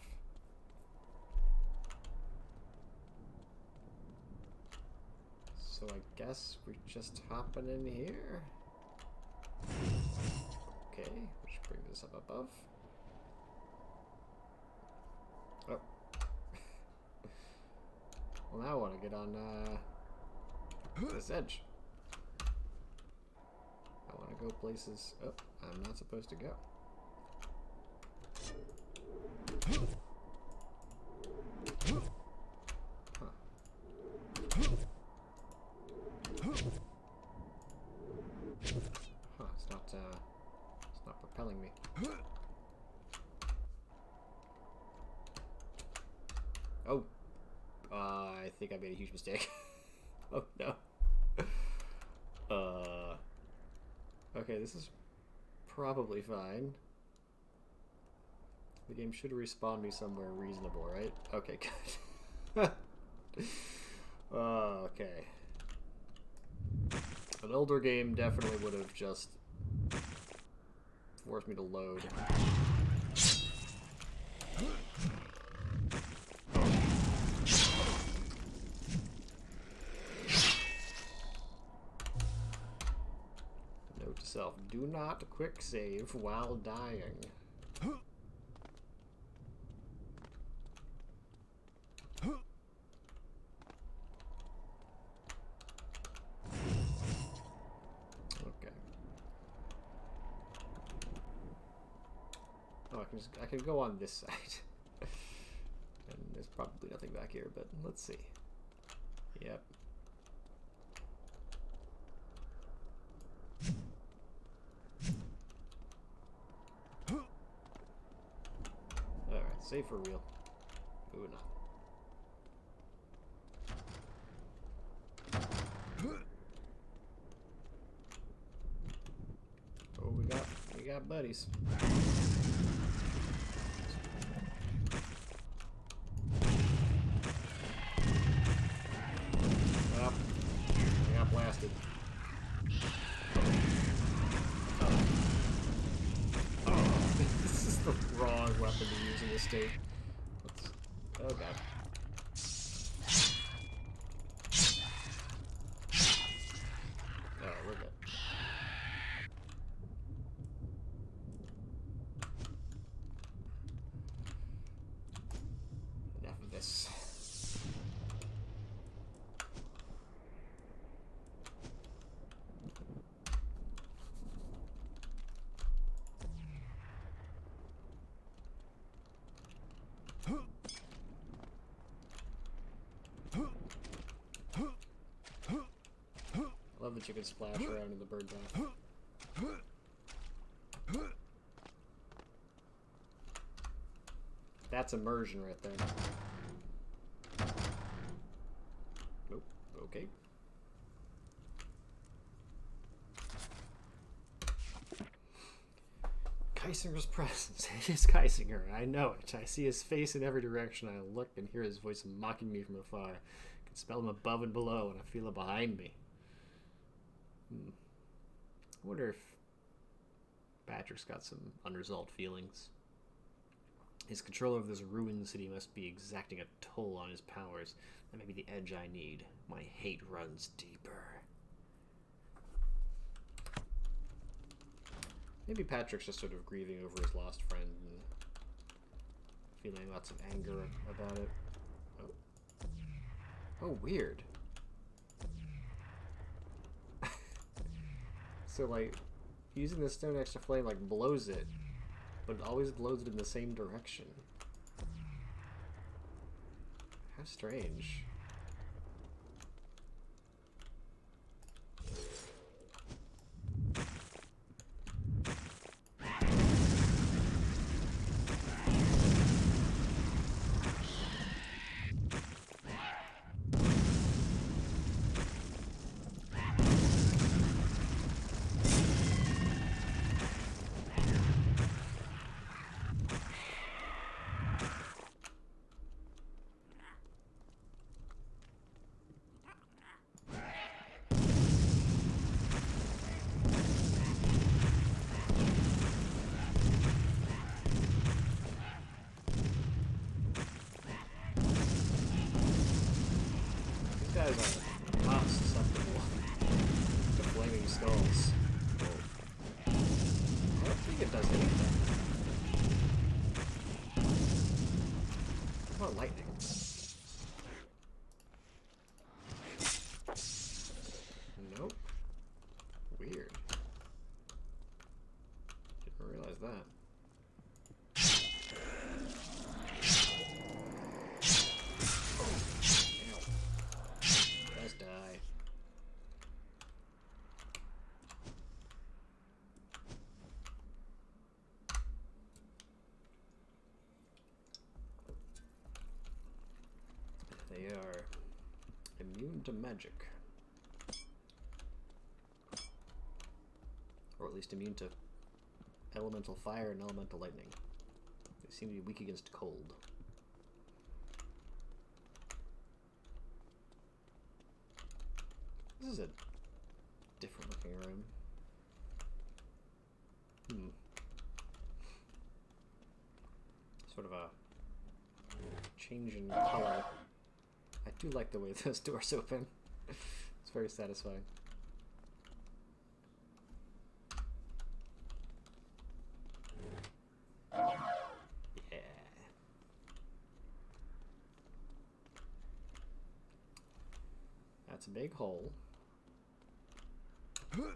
So I guess we're just hopping in here. Okay, we should bring this up above. Oh. Well, now I want to get on this edge. I want to go places. Oh, I'm not supposed to go. Huh. Huh, it's not propelling me. Oh, I think I made a huge mistake. Oh no. Okay, this is probably fine. The game should respawn me somewhere reasonable, right? Okay, good. Okay. An older game definitely would have just forced me to load. Note to self, do not quick save while dying. I can go on this side. And there's probably nothing back here, but let's see. Yep. Alright, save for real. Ooh, no. Oh, we got buddies. Blasted. This is the wrong weapon to use in this state. Oh god. Oh, we're good. Enough of this. I love that you can splash around in the bird bath. That's immersion right there. Nope. Okay. Keisinger's presence. It is Keisinger. I know it. I see his face in every direction. I look and hear his voice mocking me from afar. I can smell him above and below, and I feel it behind me. I wonder if Patrick's got some unresolved feelings. His control over this ruined city must be exacting a toll on his powers. That may be the edge I need. My hate runs deeper. Maybe Patrick's just sort of grieving over his lost friend and feeling lots of anger about it. Oh, weird. So, like, using the stone extra flame, like, blows it, but it always blows it in the same direction. How strange. These guys are not susceptible to flaming skulls. I don't think it does anything. How about lightning? Nope. Weird. Didn't realize that. Let's die. They are immune to magic. Or at least immune to elemental fire and elemental lightning. They seem to be weak against cold. This is a different looking room. Sort of a change in color. I do like the way those doors open. It's very satisfying. Yeah. That's a big hole. Ooh.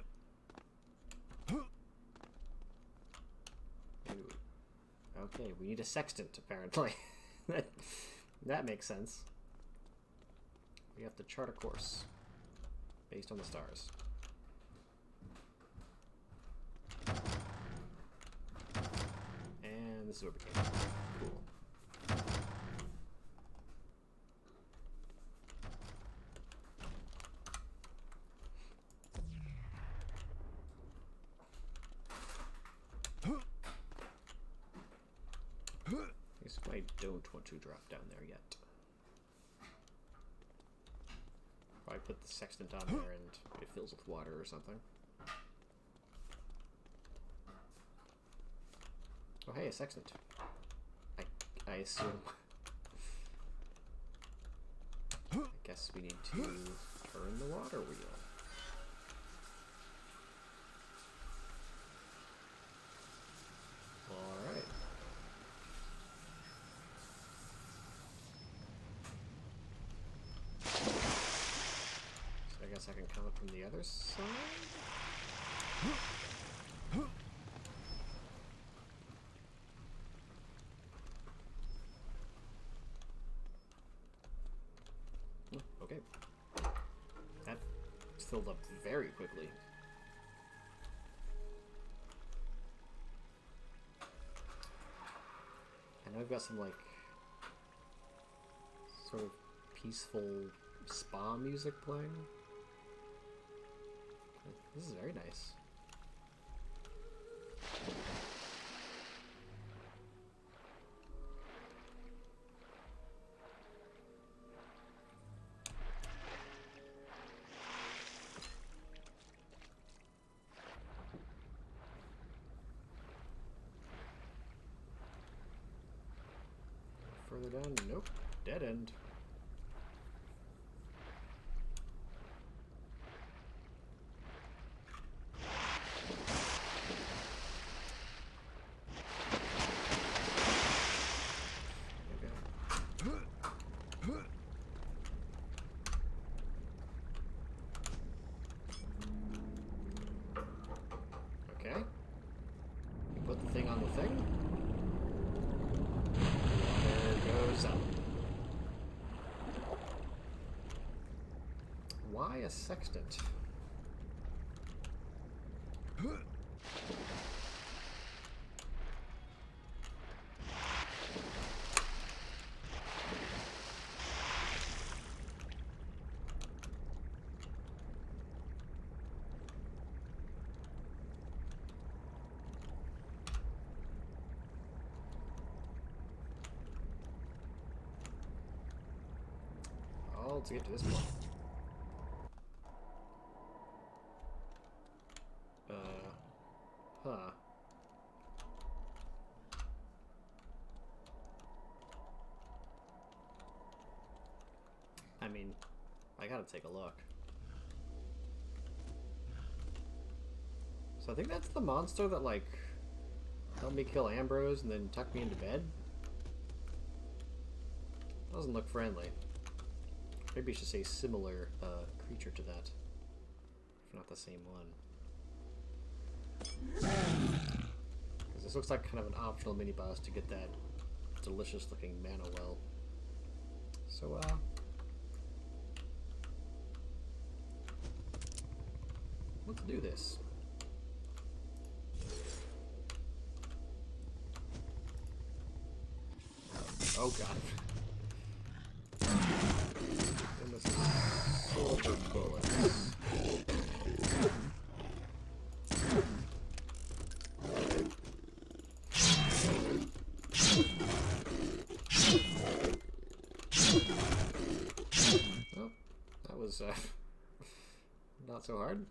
Okay, we need a sextant, apparently. that makes sense. We have to chart a course based on the stars. And this is where we came. Cool. I guess I don't want to drop down there yet. Probably put the sextant on there and it fills with water or something. Oh hey, a sextant. I assume. I guess we need to turn the water wheel. Alright. So I guess I can come up from the other side? Okay. That filled up very quickly. I know I've got some, like, sort of peaceful spa music playing. This is very nice. Dead end. Okay. You put the thing on the thing. Water goes up. Why a sextant? All to get to this point. Huh. I mean, I gotta take a look. So I think that's the monster that, like, helped me kill Ambrose and then tucked me into bed. Doesn't look friendly. Maybe I should say similar creature to that. If not the same one. Because this looks like kind of an optional mini-boss to get that delicious-looking mana well. So, let's do this. Oh god. And this is silver bullets. Oh, that was not so hard.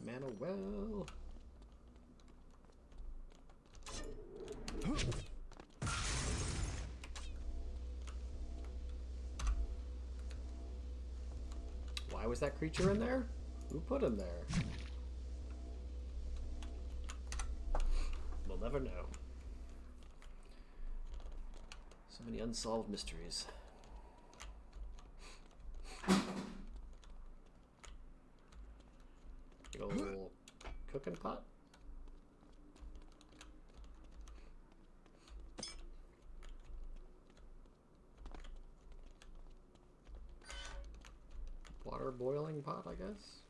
Mana well. Why was that creature in there? Who put him there? We'll never know. So many unsolved mysteries. Big old cooking pot. Water boiling pot, I guess.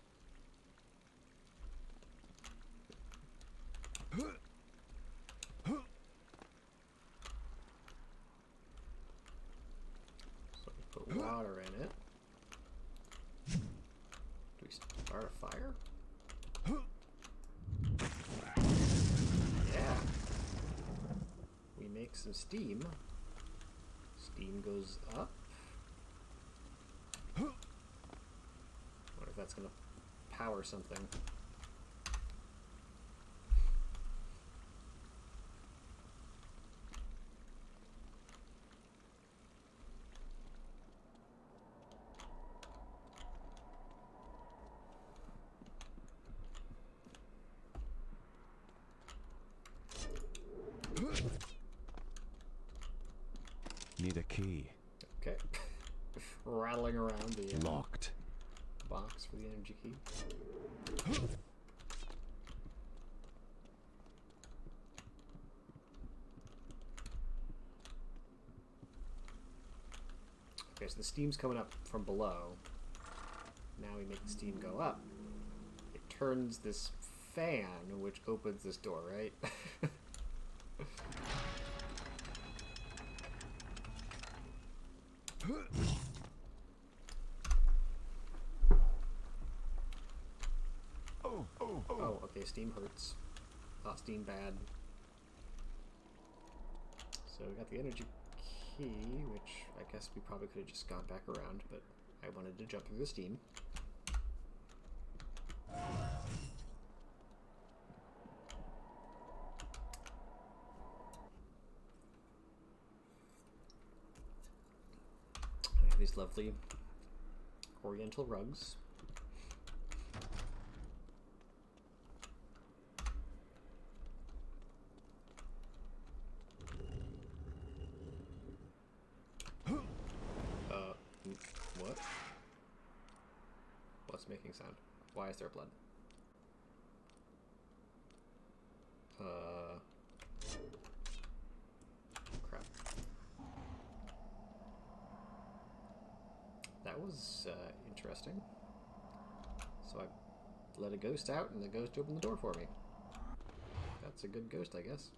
So we put water in it. Do we start a fire? Yeah. We make some steam. Steam goes up. Wonder if that's gonna power something. Need a key. Okay. Rattling around the Locked. box for the energy key. Okay, so the steam's coming up from below. Now we make the steam go up. It turns this fan, which opens this door, right? Oh, okay, steam hurts. Thought steam bad. So we got the energy key, which I guess we probably could have just gone back around, but I wanted to jump through the steam. I have these lovely oriental rugs. What? What's making sound? Why is there blood? Crap. That was interesting. So I let a ghost out, and the ghost opened the door for me. That's a good ghost, I guess.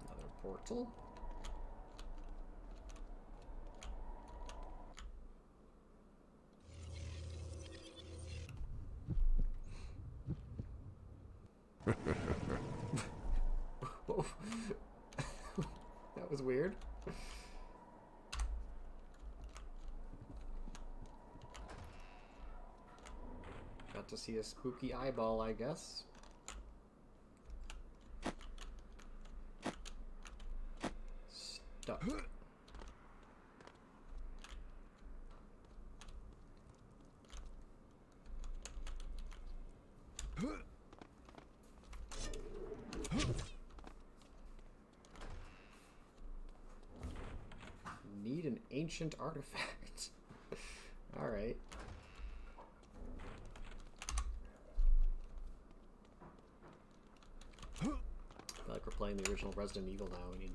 Another portal. That was weird. Got to see a spooky eyeball, I guess. Stuck. Need an ancient artifact. Alright. Like we're playing the original Resident Evil now. We need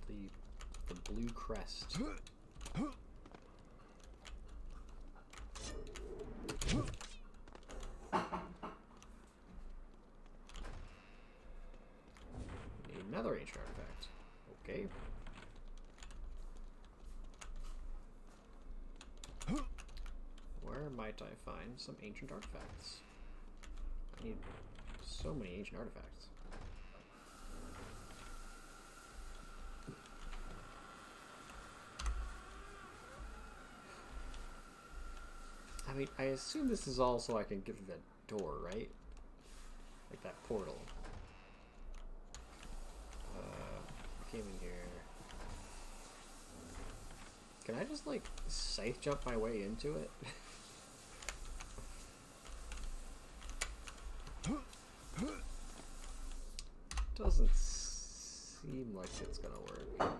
the blue crest. Need another ancient artifact. Okay. Where might I find some ancient artifacts? I need so many ancient artifacts. I mean, I assume this is all so I can get to that door, right? Like that portal. Came in here. Can I just, like, scythe jump my way into it? Doesn't seem like it's gonna work. Not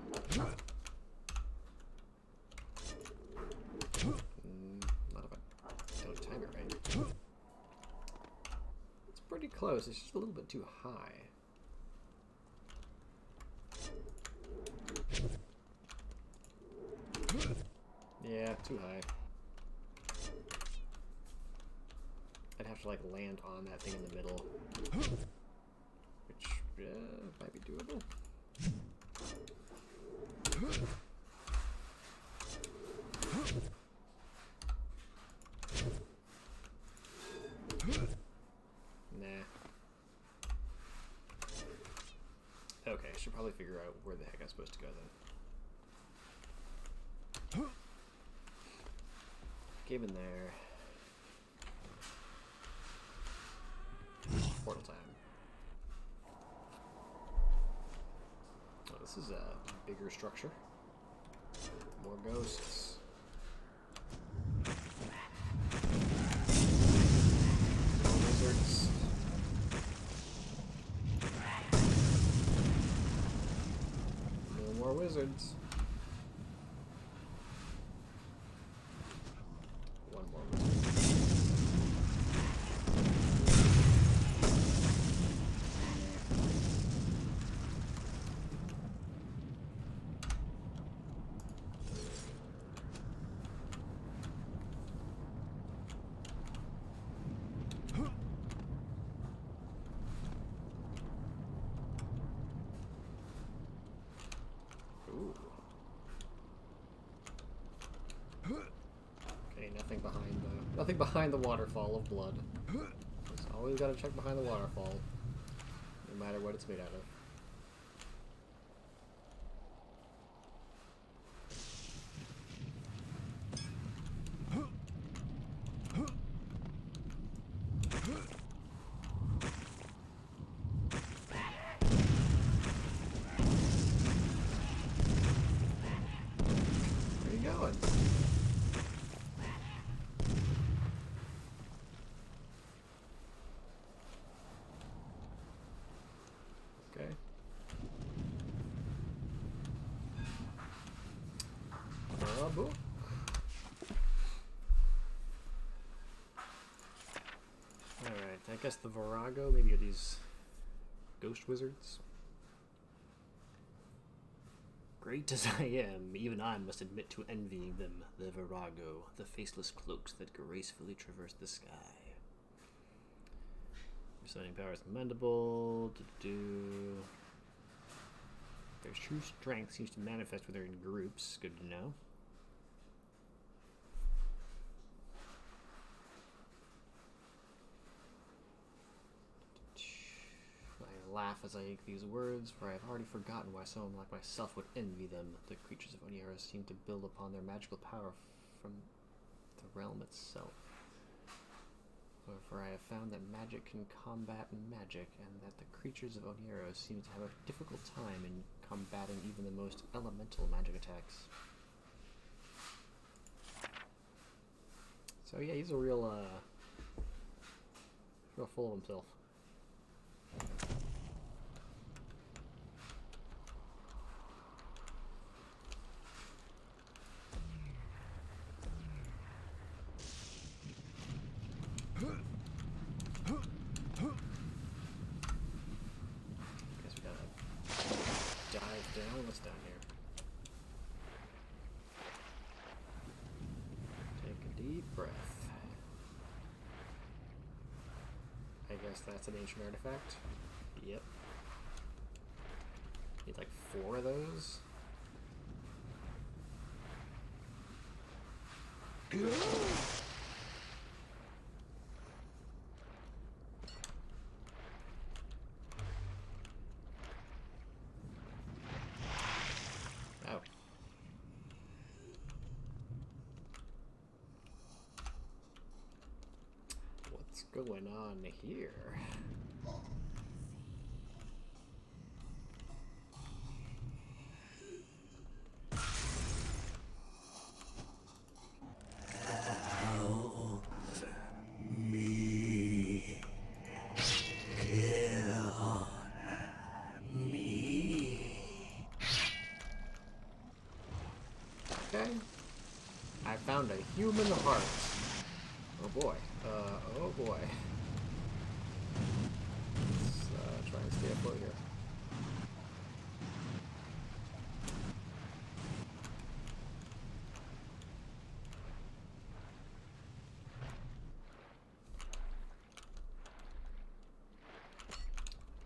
if I don't time it right. It's pretty close, it's just a little bit too high. Yeah, too high. I'd have to like land on that thing in the middle, which might be doable. Nah. Okay, I should probably figure out where the heck I'm supposed to go then. Game in there. Portal time. Oh, this is a bigger structure. More ghosts. More wizards. No more wizards. One more wizard. Nothing behind the waterfall of blood. Just always gotta check behind the waterfall, no matter what it's made out of. Where are you going? Okay. Book. Alright, I guess the Virago, maybe are these ghost wizards? Great as I am, even I must admit to envying them, the Virago, the faceless cloaks that gracefully traverse the sky. Stunning power is commendable. Their true strength seems to manifest when they're in groups. Good to know. I laugh as I ink these words, for I have already forgotten why someone like myself would envy them. The creatures of Oniara seem to build upon their magical power from the realm itself. For I have found that magic can combat magic, and that the creatures of Oniara seem to have a difficult time in combating even the most elemental magic attacks. So yeah, he's a real full of himself. Guess we gotta dive down. What's down here? Take a deep breath. I guess that's an ancient artifact. Yep. Need like 4 of those. Oh. What's going on here? Okay. I found a human heart. Oh boy. Oh boy. Let's try and stay afloat here.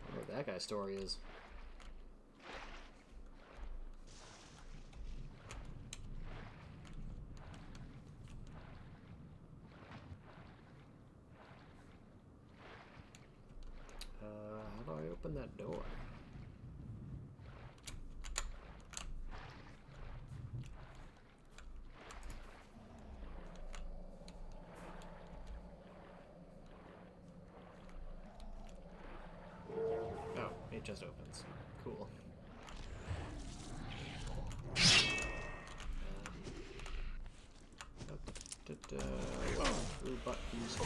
I don't know what that guy's story is. How do I open that door? Oh, it just opens. Cool. Ooh, buttons.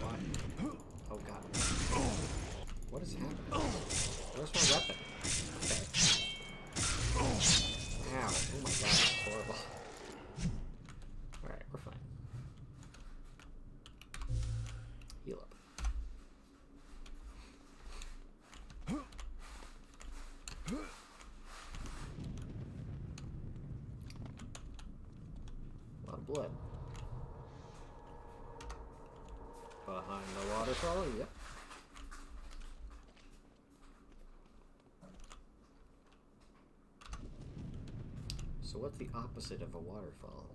What? Oh god. What is happening? Where's my weapon? Okay. Ow. Oh my god, that's horrible. Alright, we're fine. Heal up. A lot of blood. Behind the waterfall, yep. So what's the opposite of a waterfall?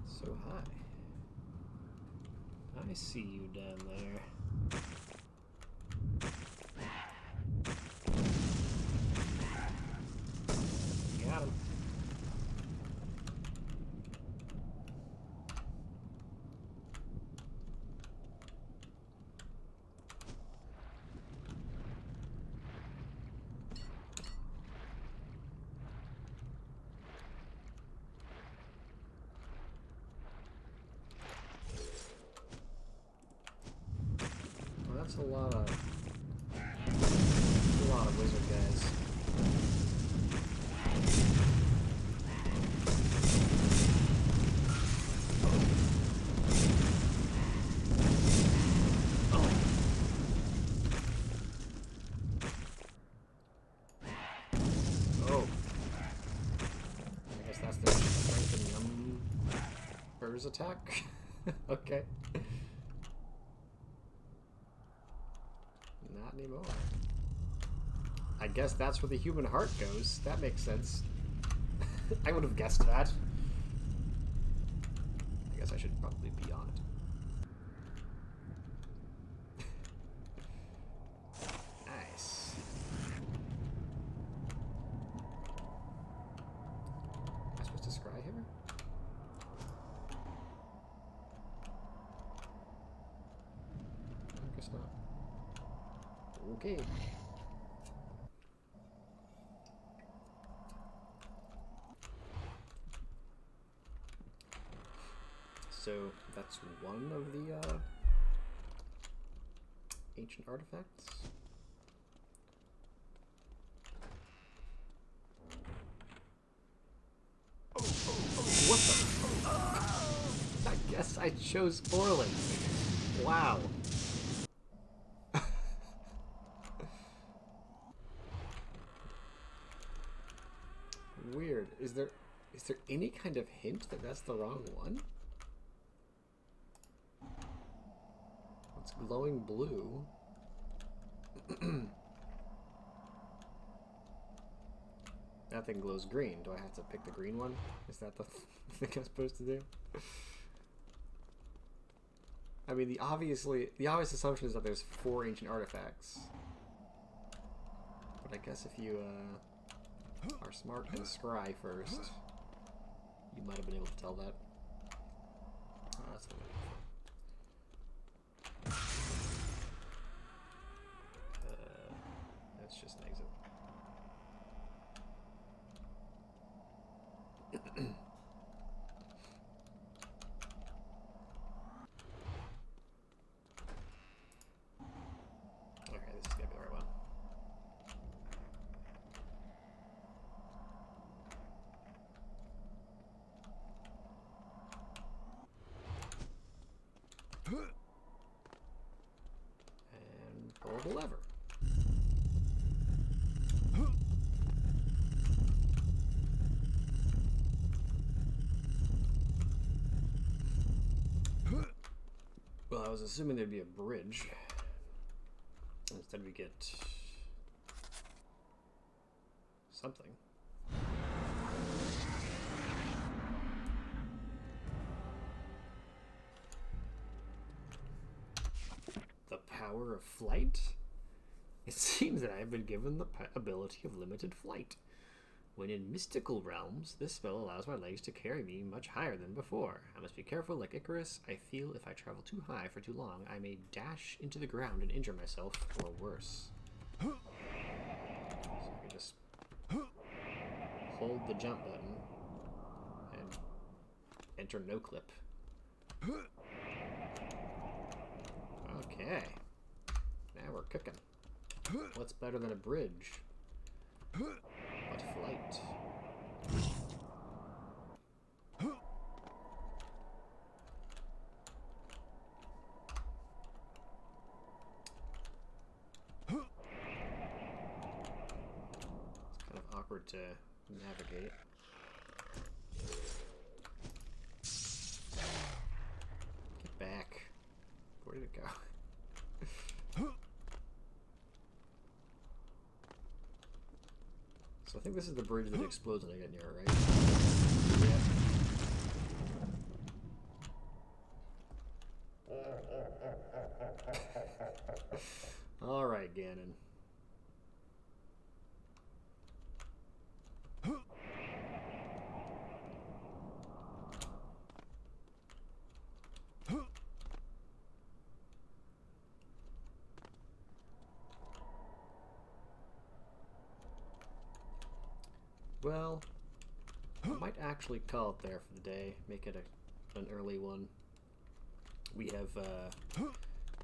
So high. I see you down there. Got him. Well, that's a lot of wizard guys. Oh. I guess that's the strength and numbers attack. Okay. Not anymore. I guess that's where the human heart goes. That makes sense. I would have guessed that. I guess I should probably be on it. Nice. Am I supposed to scry here? I guess not. Okay. So that's one of the ancient artifacts. What the? I guess I chose poorly. Wow. Weird. Is there any kind of hint that that's the wrong one? It's glowing blue. That thing glows green. Do I have to pick the green one? Is that the thing I'm supposed to do? I mean, the obvious assumption is that there's 4 ancient artifacts. But I guess if you are smart and scry first, you might have been able to tell that. Oh, that's what I'm looking for. Let's just exit. Okay, this is gonna be the right one. And pull the lever. Well, I was assuming there'd be a bridge. Instead we get something. The power of flight? It seems that I have been given the ability of limited flight. When in mystical realms, this spell allows my legs to carry me much higher than before. I must be careful, like Icarus. I feel if I travel too high for too long, I may dash into the ground and injure myself, or worse. So I can just hold the jump button and enter no clip. Okay. Now we're cooking. What's better than a bridge? But flight. It's kind of awkward to navigate. Get back. Where did it go? So I think this is the bridge that explodes when I get near it, right? Yeah. Alright, Ganon. Well, I might actually call it there for the day. Make it an early one. We have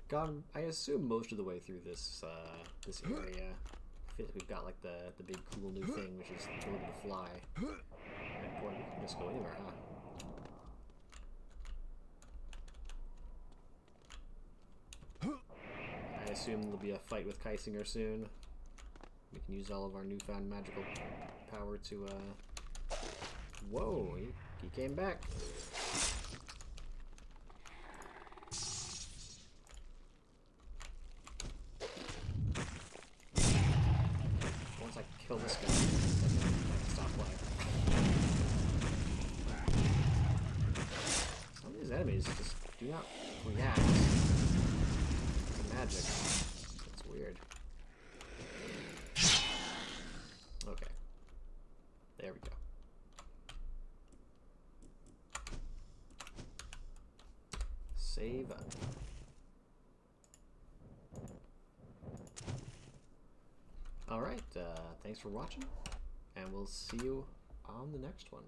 gone, I assume, most of the way through this this area. I feel like we've got like the big cool new thing, which is the ability to fly. And boy, we can just go anywhere, huh? I assume there'll be a fight with Kaisinger soon. We can use all of our newfound magical power to, whoa, he came back. Once I kill this guy, I can stop playing. Some of these enemies just do not react to magic. That's weird. Okay. There we go. Save up. Alright, thanks for watching, and we'll see you on the next one.